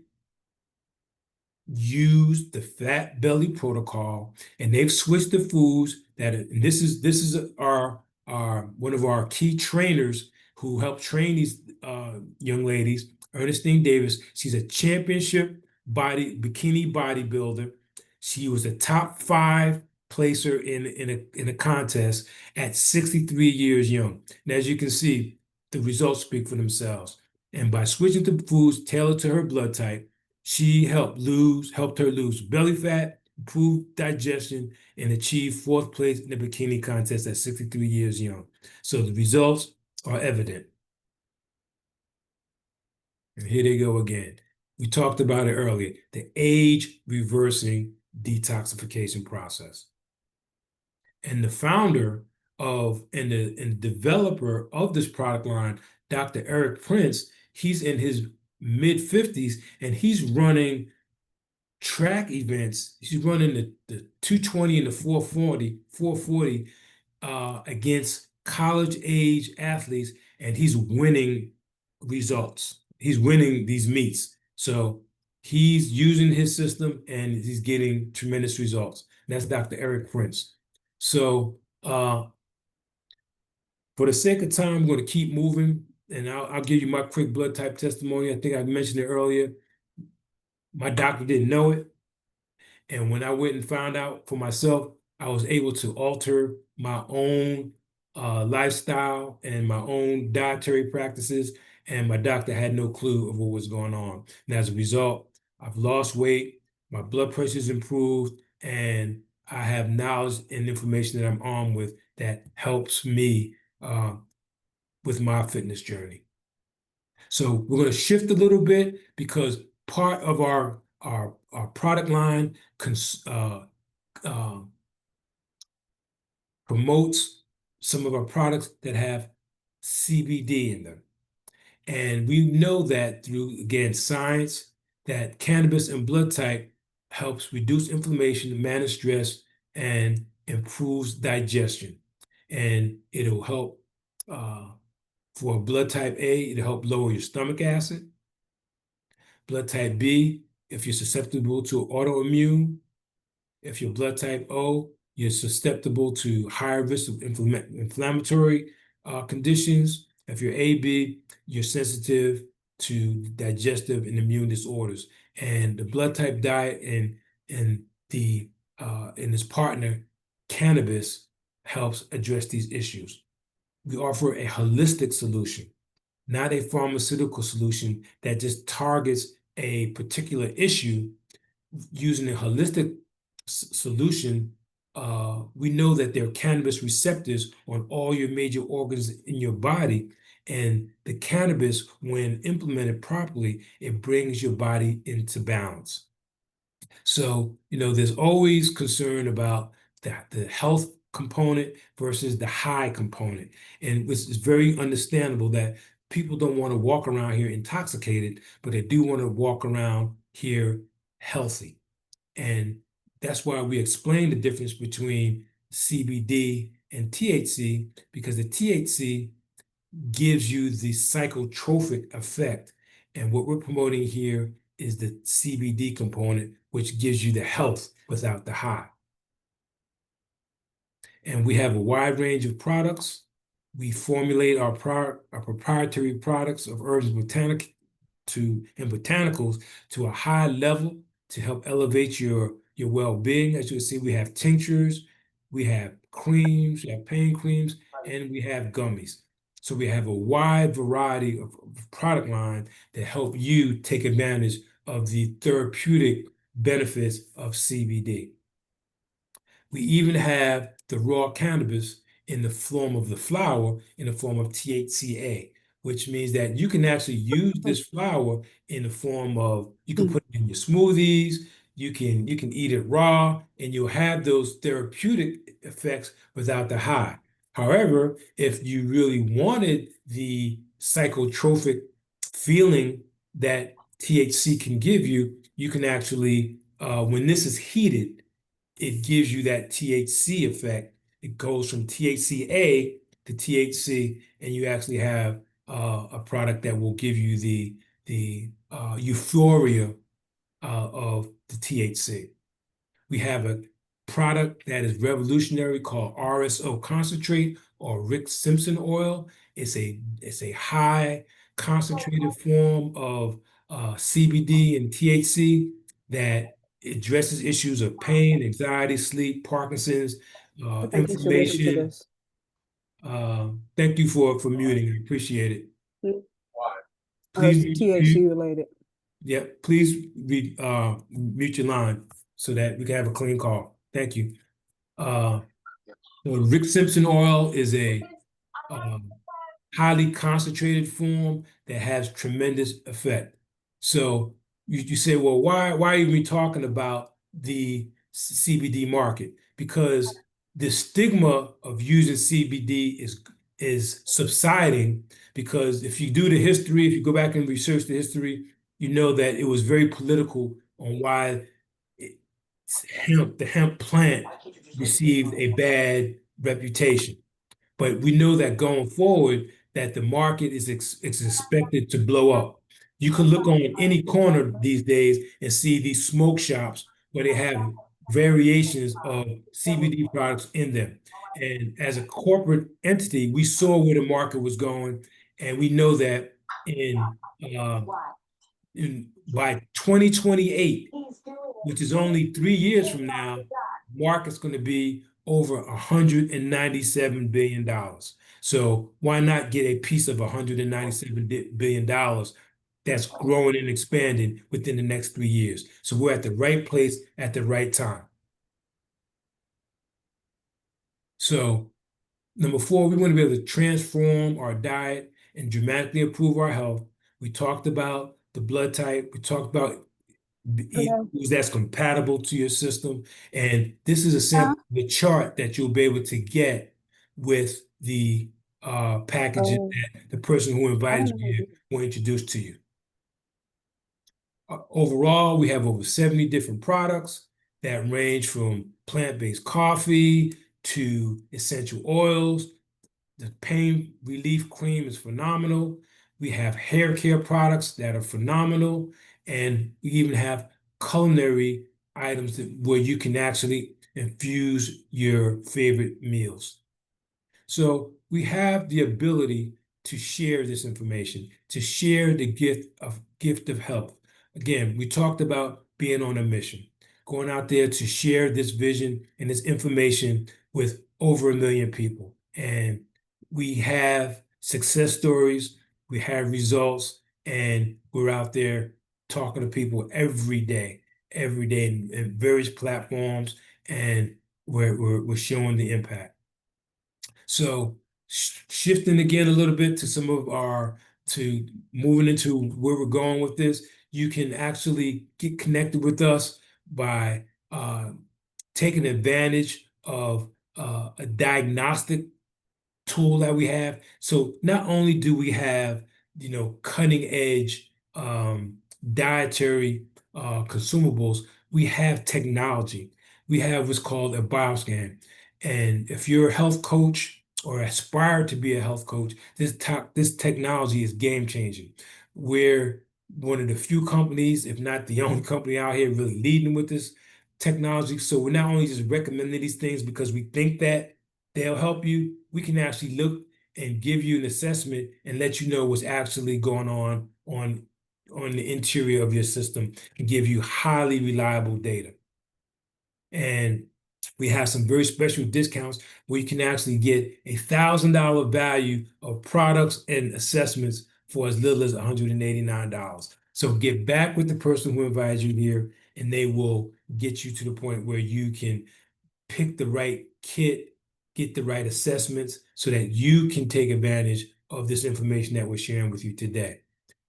use the fat belly protocol, and they've switched the foods and this is our one of our key trainers who helped train these young ladies, Ernestine Davis. She's a championship bikini bodybuilder. She was a top 5 placer in a contest at 63 years young. And as you can see, the results speak for themselves. And by switching to foods tailored to her blood type, she helped her lose belly fat, improve digestion, and achieve 4th place in the bikini contest at 63 years young. So the results are evident. And here they go again. We talked about it earlier, the age reversing detoxification process. And the founder and the developer of this product line, Dr. Eric Prince, he's in his mid-50s, and he's running track events. He's running the 220 and the 440 against college age athletes, and he's winning results. He's winning these meets. So he's using his system and he's getting tremendous results. And that's Dr. Eric Prince. So for the sake of time, I'm going to keep moving, and I'll give you my quick blood type testimony. I think I mentioned it earlier. My doctor didn't know it. And when I went and found out for myself, I was able to alter my own lifestyle and my own dietary practices. And my doctor had no clue of what was going on. And as a result, I've lost weight, my blood pressure's improved, and I have knowledge and information that I'm armed with that helps me with my fitness journey. So we're going to shift a little bit because part of our product line promotes some of our products that have CBD in them. And we know that through, again, science, that cannabis and blood type helps reduce inflammation, manage stress, and improves digestion. And it'll help for blood type A, it'll help lower your stomach acid. Blood type B, if you're susceptible to autoimmune. If you're blood type O, you're susceptible to higher risk of inflammatory conditions. If you're AB, you're sensitive to digestive and immune disorders. And the blood type diet and its partner, cannabis, helps address these issues. We offer a holistic solution, not a pharmaceutical solution that just targets a particular issue. Using a holistic solution, we know that there are cannabis receptors on all your major organs in your body, and the cannabis, when implemented properly, it brings your body into balance. So, there's always concern about the health component versus the high component. And it's very understandable that people don't want to walk around here intoxicated, but they do want to walk around here healthy. And that's why we explain the difference between CBD and THC, because the THC gives you the psychotropic effect. And what we're promoting here is the CBD component, which gives you the health without the high. And we have a wide range of products. We formulate our proprietary products of herbs and botanicals to a high level to help elevate your well-being. As you can see, we have tinctures, we have creams, we have pain creams, and we have gummies. So we have a wide variety of product line that help you take advantage of the therapeutic benefits of CBD. We even have the raw cannabis in the form of the flower, in the form of THCA, which means that you can actually use this flower in the form of, you can put it in your smoothies, you can eat it raw, and you'll have those therapeutic effects without the high. However, if you really wanted the psychotropic feeling that THC can give you, you can actually, when this is heated, it gives you that THC effect. It goes from THCA to THC, and you actually have a product that will give you the euphoria of the THC. We have a product that is revolutionary called RSO concentrate or Rick Simpson oil. It's a high concentrated form of CBD and THC that addresses issues of pain, anxiety, sleep, Parkinson's, I think you should listen to inflammation. this. Thank you for muting. I appreciate it. It's Please THC related. yeah, please mute your line so that we can have a clean call. Thank you. So Rick Simpson oil is a um, highly concentrated form that has tremendous effect. So you say, well, why are we talking about the CBD market? Because the stigma of using CBD is subsiding, because if you do the history, if you go back and research the history, you know that it was very political on why it, the hemp plant received a bad reputation. But we know that going forward, that the market is expected to blow up. You can look on any corner these days and see these smoke shops where they have variations of CBD products in them. And as a corporate entity, we saw where the market was going, and we know that uh, by 2028, which is only 3 years from now, market's going to be over $197 billion. So why not get a piece of $197 billion that's growing and expanding within the next 3 years? So we're at the right place at the right time. So number four, we want to be able to transform our diet and dramatically improve our health. We talked about the blood type. We talked about foods that's compatible to your system. And this is a sample, the chart that you'll be able to get with the packages that the person who invited you here will introduce to you. Overall, we have over 70 different products that range from plant-based coffee to essential oils. The pain relief cream is phenomenal. We have hair care products that are phenomenal. And we even have culinary items where you can actually infuse your favorite meals. So we have the ability to share this information, to share the gift of health. Again, we talked about being on a mission, going out there to share this vision and this information with over 1 million people. And we have success stories, we have results, and we're out there talking to people every day in various platforms, and we're showing the impact. So shifting again a little bit to moving into where we're going with this, you can actually get connected with us by taking advantage of a diagnostic tool that we have. So not only do we have, cutting edge dietary consumables, we have technology. We have what's called a bioscan. And if you're a health coach or aspire to be a health coach, this technology is game changing. We're one of the few companies, if not the only company out here really leading with this technology. So we're not only just recommending these things because we think that they'll help you, we can actually look and give you an assessment and let you know what's actually going on the interior of your system and give you highly reliable data. And we have some very special discounts where you can actually get $1,000 value of products and assessments for as little as $189. So get back with the person who invited you here, and they will get you to the point where you can pick the right kit, get the right assessments so that you can take advantage of this information that we're sharing with you today.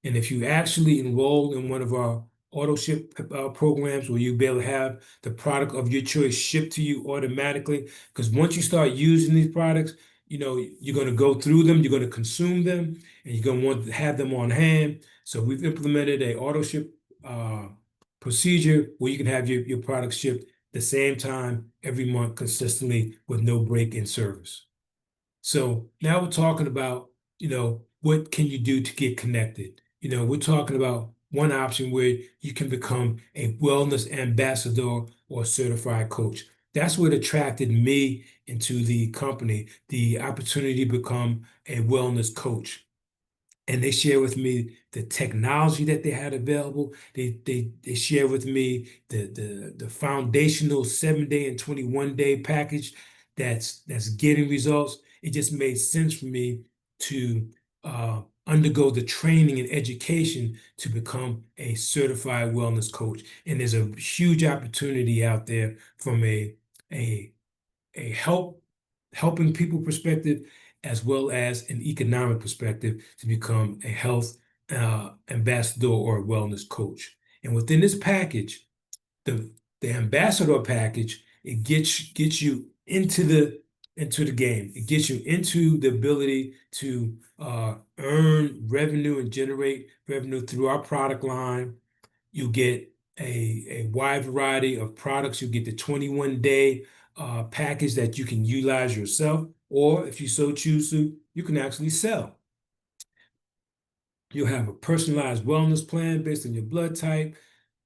And if you actually enroll in one of our auto ship programs where you'll be able to have the product of your choice shipped to you automatically, because once you start using these products, you're going to go through them, you're going to consume them, and you're going to want to have them on hand. So we've implemented a auto ship procedure where you can have your product shipped the same time every month consistently with no break in service. So now we're talking about, what can you do to get connected? We're talking about one option where you can become a wellness ambassador or certified coach. That's what attracted me into the company, the opportunity to become a wellness coach. And they share with me the technology that they had available. They share with me the foundational 7-day and 21-day package that's getting results. It just made sense for me to undergo the training and education to become a certified wellness coach. And there's a huge opportunity out there from a a helping people perspective as well as an economic perspective to become a health ambassador or a wellness coach. And within this package, the the ambassador package, it gets you into the game. It gets you into the ability to earn revenue and generate revenue through our product line. You get a wide variety of products. You get the 21-day package that you can utilize yourself, or if you so choose to, you can actually sell. You'll have a personalized wellness plan based on your blood type.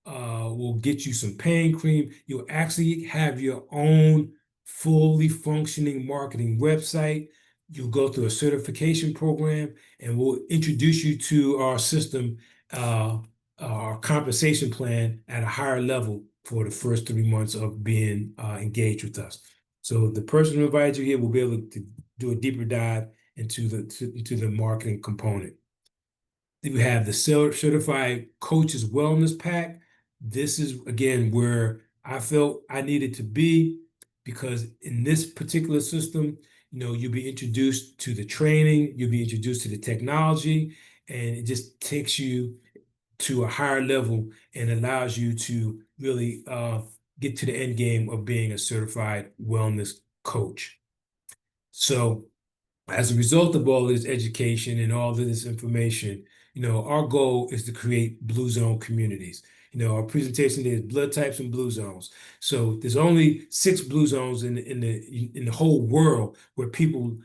We'll get you some pain cream. You'll actually have your own fully functioning marketing website. You'll go through a certification program, and we'll introduce you to our system, our compensation plan at a higher level for the first 3 months of being engaged with us. So the person who invited you here will be able to do a deeper dive into the marketing component. Then we have the certified coaches wellness pack. This is again where I felt I needed to be, because in this particular system, you'll be introduced to the training, you'll be introduced to the technology, and it just takes you to a higher level and allows you to really get to the end game of being a certified wellness coach. So as a result of all this education and all of this information, our goal is to create blue zone communities. Our presentation is blood types and blue zones. So there's only 6 blue zones in the whole world where people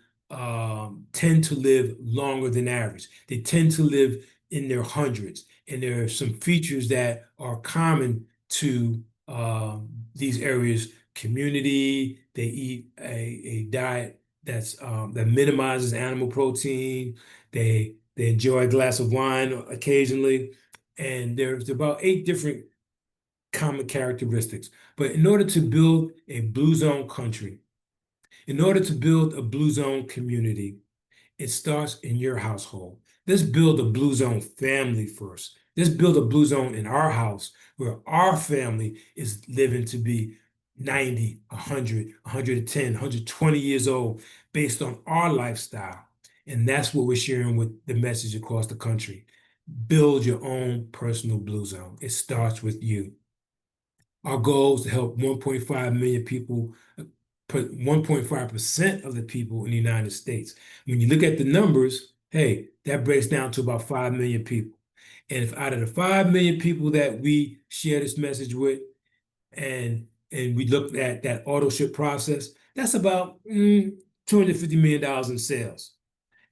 tend to live longer than average. They tend to live in their hundreds, and there are some features that are common to these areas. Community, they eat a diet that minimizes animal protein. They enjoy a glass of wine occasionally, and there's about 8 different common characteristics. But in order to build a blue zone country, in order to build a blue zone community, it starts in your household. Let's build a blue zone family first. Let's build a blue zone in our house where our family is living to be 90, 100, 110, 120 years old based on our lifestyle. And that's what we're sharing with the message across the country. Build your own personal blue zone. It starts with you. Our goal is to help 1.5 million people, put 1.5% of the people in the United States. When you look at the numbers, hey, that breaks down to about 5 million people. And if out of the 5 million people that we share this message with, and we looked at that auto ship process, that's about $250 million in sales.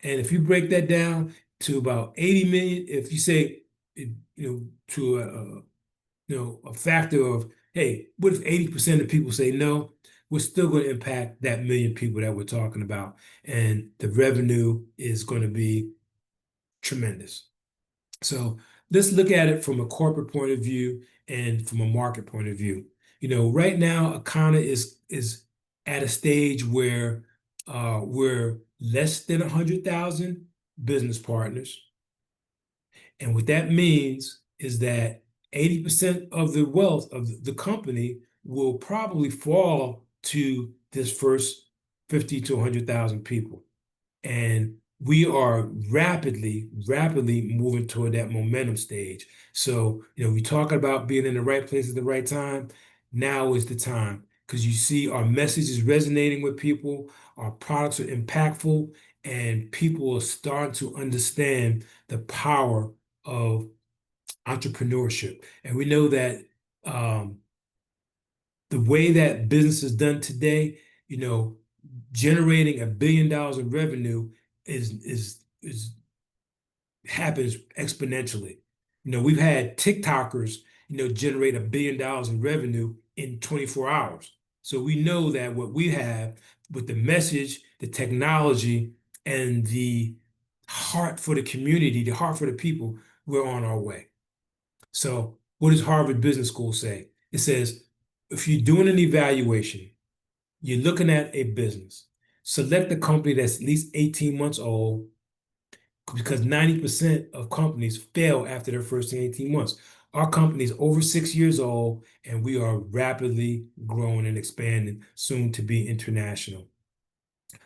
And if you break that down to about 80 million, if you say, to a factor of, hey, what if 80% of people say no? We're still going to impact that million people that we're talking about, and the revenue is going to be tremendous. So let's look at it from a corporate point of view and from a market point of view. Right now, Akana is at a stage where we're less than 100,000 business partners. And what that means is that 80% of the wealth of the company will probably fall to this first 50 to 100,000 people. And we are rapidly moving toward that momentum stage. So, we talk about being in the right place at the right time. Now is the time, because you see our message is resonating with people, our products are impactful, and people are starting to understand the power of entrepreneurship. And we know that the way that business is done today, you know, generating $1 billion in revenue is happens exponentially. You know, we've had TikTokers, you know, generate $1 billion in revenue in 24 hours. So we know that what we have with the message, the technology, and the heart for the community, the heart for the people, we're on our way. So what does Harvard Business School say? It says, if you're doing an evaluation, you're looking at a business, select a company that's at least 18 months old, because 90% of companies fail after their first 18 months. Our company is over 6 years old, and we are rapidly growing and expanding, soon to be international.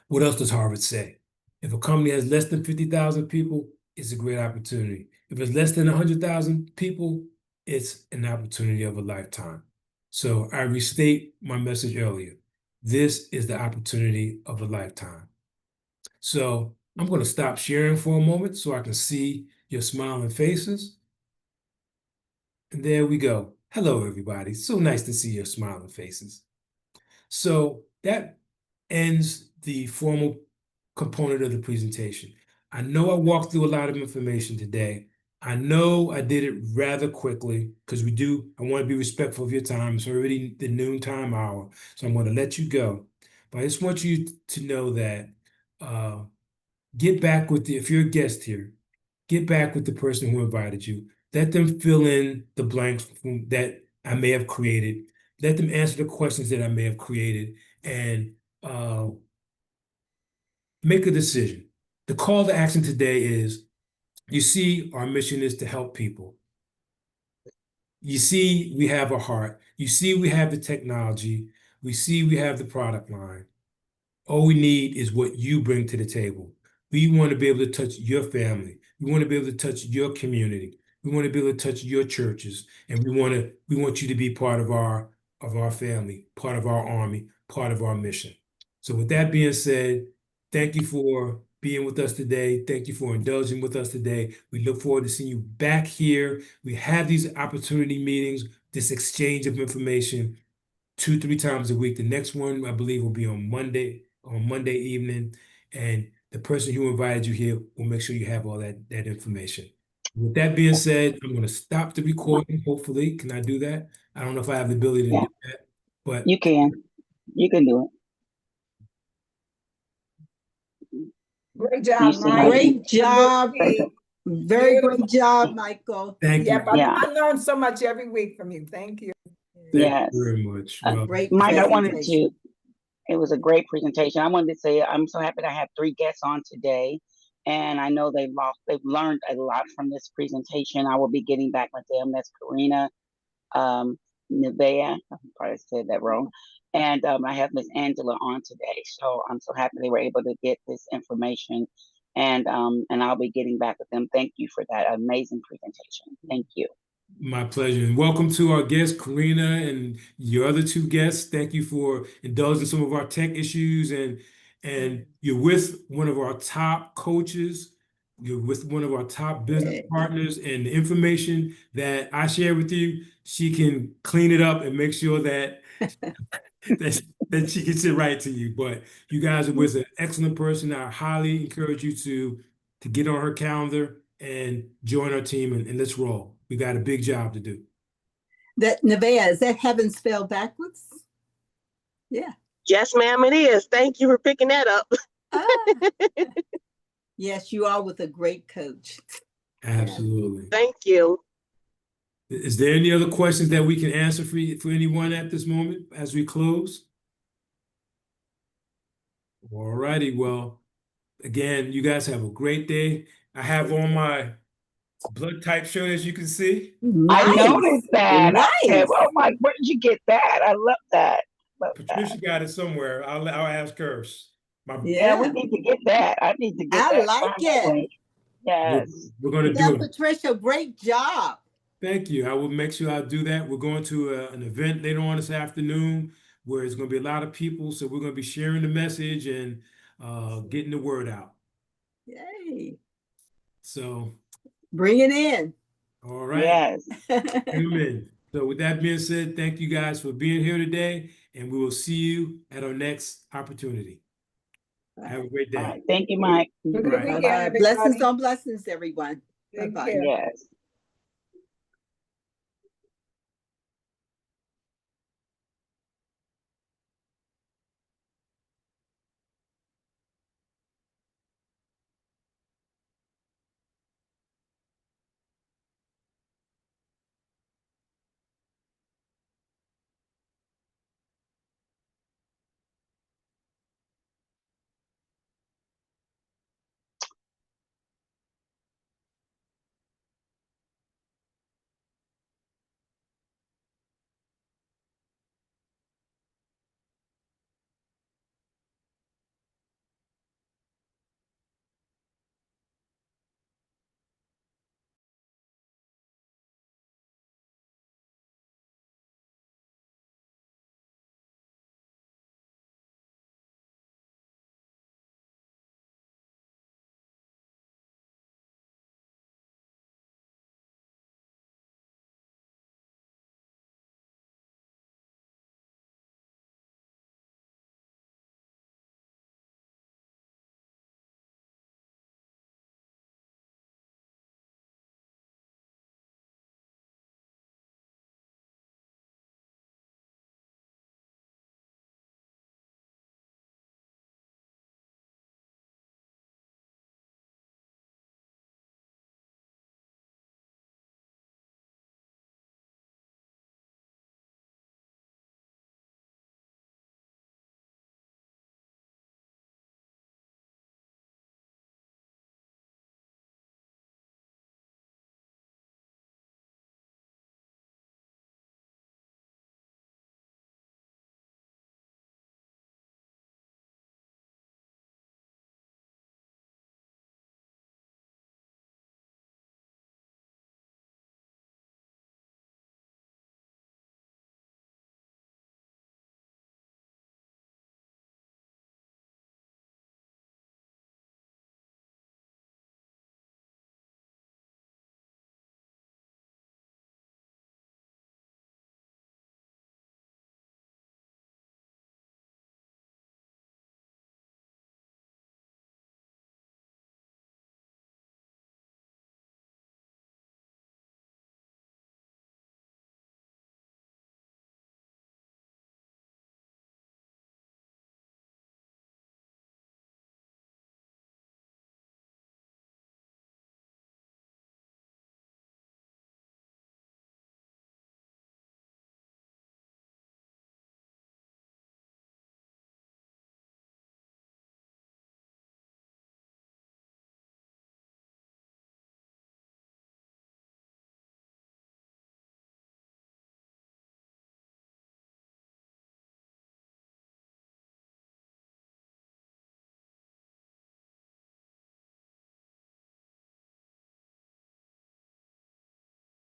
What else does Harvard say? If a company has less than 50,000 people, it's a great opportunity. If it's less than 100,000 people, it's an opportunity of a lifetime. So I restate my message earlier. This is the opportunity of a lifetime. So I'm going to stop sharing for a moment so I can see your smiling faces. And there we go. Hello, everybody. So nice to see your smiling faces. So that ends the formal component of the presentation. I know I walked through a lot of information today. I know I did it rather quickly because I want to be respectful of your time. It's already the noontime hour, so I'm going to let you go. But I just want you to know that get back with if you're a guest here, get back with the person who invited you. Let them fill in the blanks that I may have created. Let them answer the questions that I may have created, and make a decision. The call to action today is, you see, our mission is to help people. You see, we have a heart. You see, we have the technology. We see, we have the product line. All we need is what you bring to the table. We want to be able to touch your family. We want to be able to touch your community. We want to be able to touch your churches, and we want you to be part of our family, part of our army, part of our mission. So with that being said, thank you for being with us today. Thank you for indulging with us today. We look forward to seeing you back here. We have these opportunity meetings, this exchange of information 2-3 times a week. The next one, I believe, will be on Monday evening. And the person who invited you here will make sure you have all that information. With that being said, I'm going to stop the recording, hopefully. Can I do that? I don't know if I have the ability to do that, but You can do it. Great You job, see how Mike. you- Great job. Beautiful. Very great job, Michael. thank you. Yep, Yeah. I learn so much every week from you. Thank you. Thank you Yes. very much. A Well, great Mike, I wanted presentation. it was a great presentation. I wanted to say I'm so happy to have 3 guests on today. And I know they've learned a lot from this presentation. I will be getting back with them. That's Karina, Nevea, I probably said that wrong. And I have Miss Angela on today. So I'm so happy they were able to get this information. And I'll be getting back with them. Thank you for that amazing presentation. Thank you. my pleasure. And welcome to our guest, Karina, and your other 2 guests. Thank you for indulging some of our tech issues. And you're with one of our top coaches. You're with one of our top business partners. And the information that I share with you, she can clean it up and make sure that that she gets it right to you. But you guys are with an excellent person. I highly encourage you to get on her calendar and join our team, and let's roll. We got a big job to do. That Nevea, is that heaven spelled backwards? Yeah. Yes, ma'am, it is. Thank you for picking that up. Ah. Yes, you are with a great coach. Absolutely. Thank you. Is there any other questions that we can answer for anyone at this moment as we close? All righty. Well, again, you guys have a great day. I have on my blood type shirt, as you can see. I noticed that. I said, Nice. oh my, where did you get that? I love that. Patricia got it somewhere. I'll ask her. Yeah, we need to get that. I need to get I that. like it. Yes. We're going to Tell do it. Patricia, great job. Thank you. I will make sure I do that. We're going to an event later on this afternoon where it's going to be a lot of people. So we're going to be sharing the message and getting the word out. Yay. So bring it in. all right. Yes. Bring 'em in. So with that being said, thank you guys for being here today, and we will see you at our next opportunity. Have a great All day. right. Thank you, Mike. Good Right. weekend, Blessings everybody. on blessings, everyone. Take Bye-bye. care. Yes.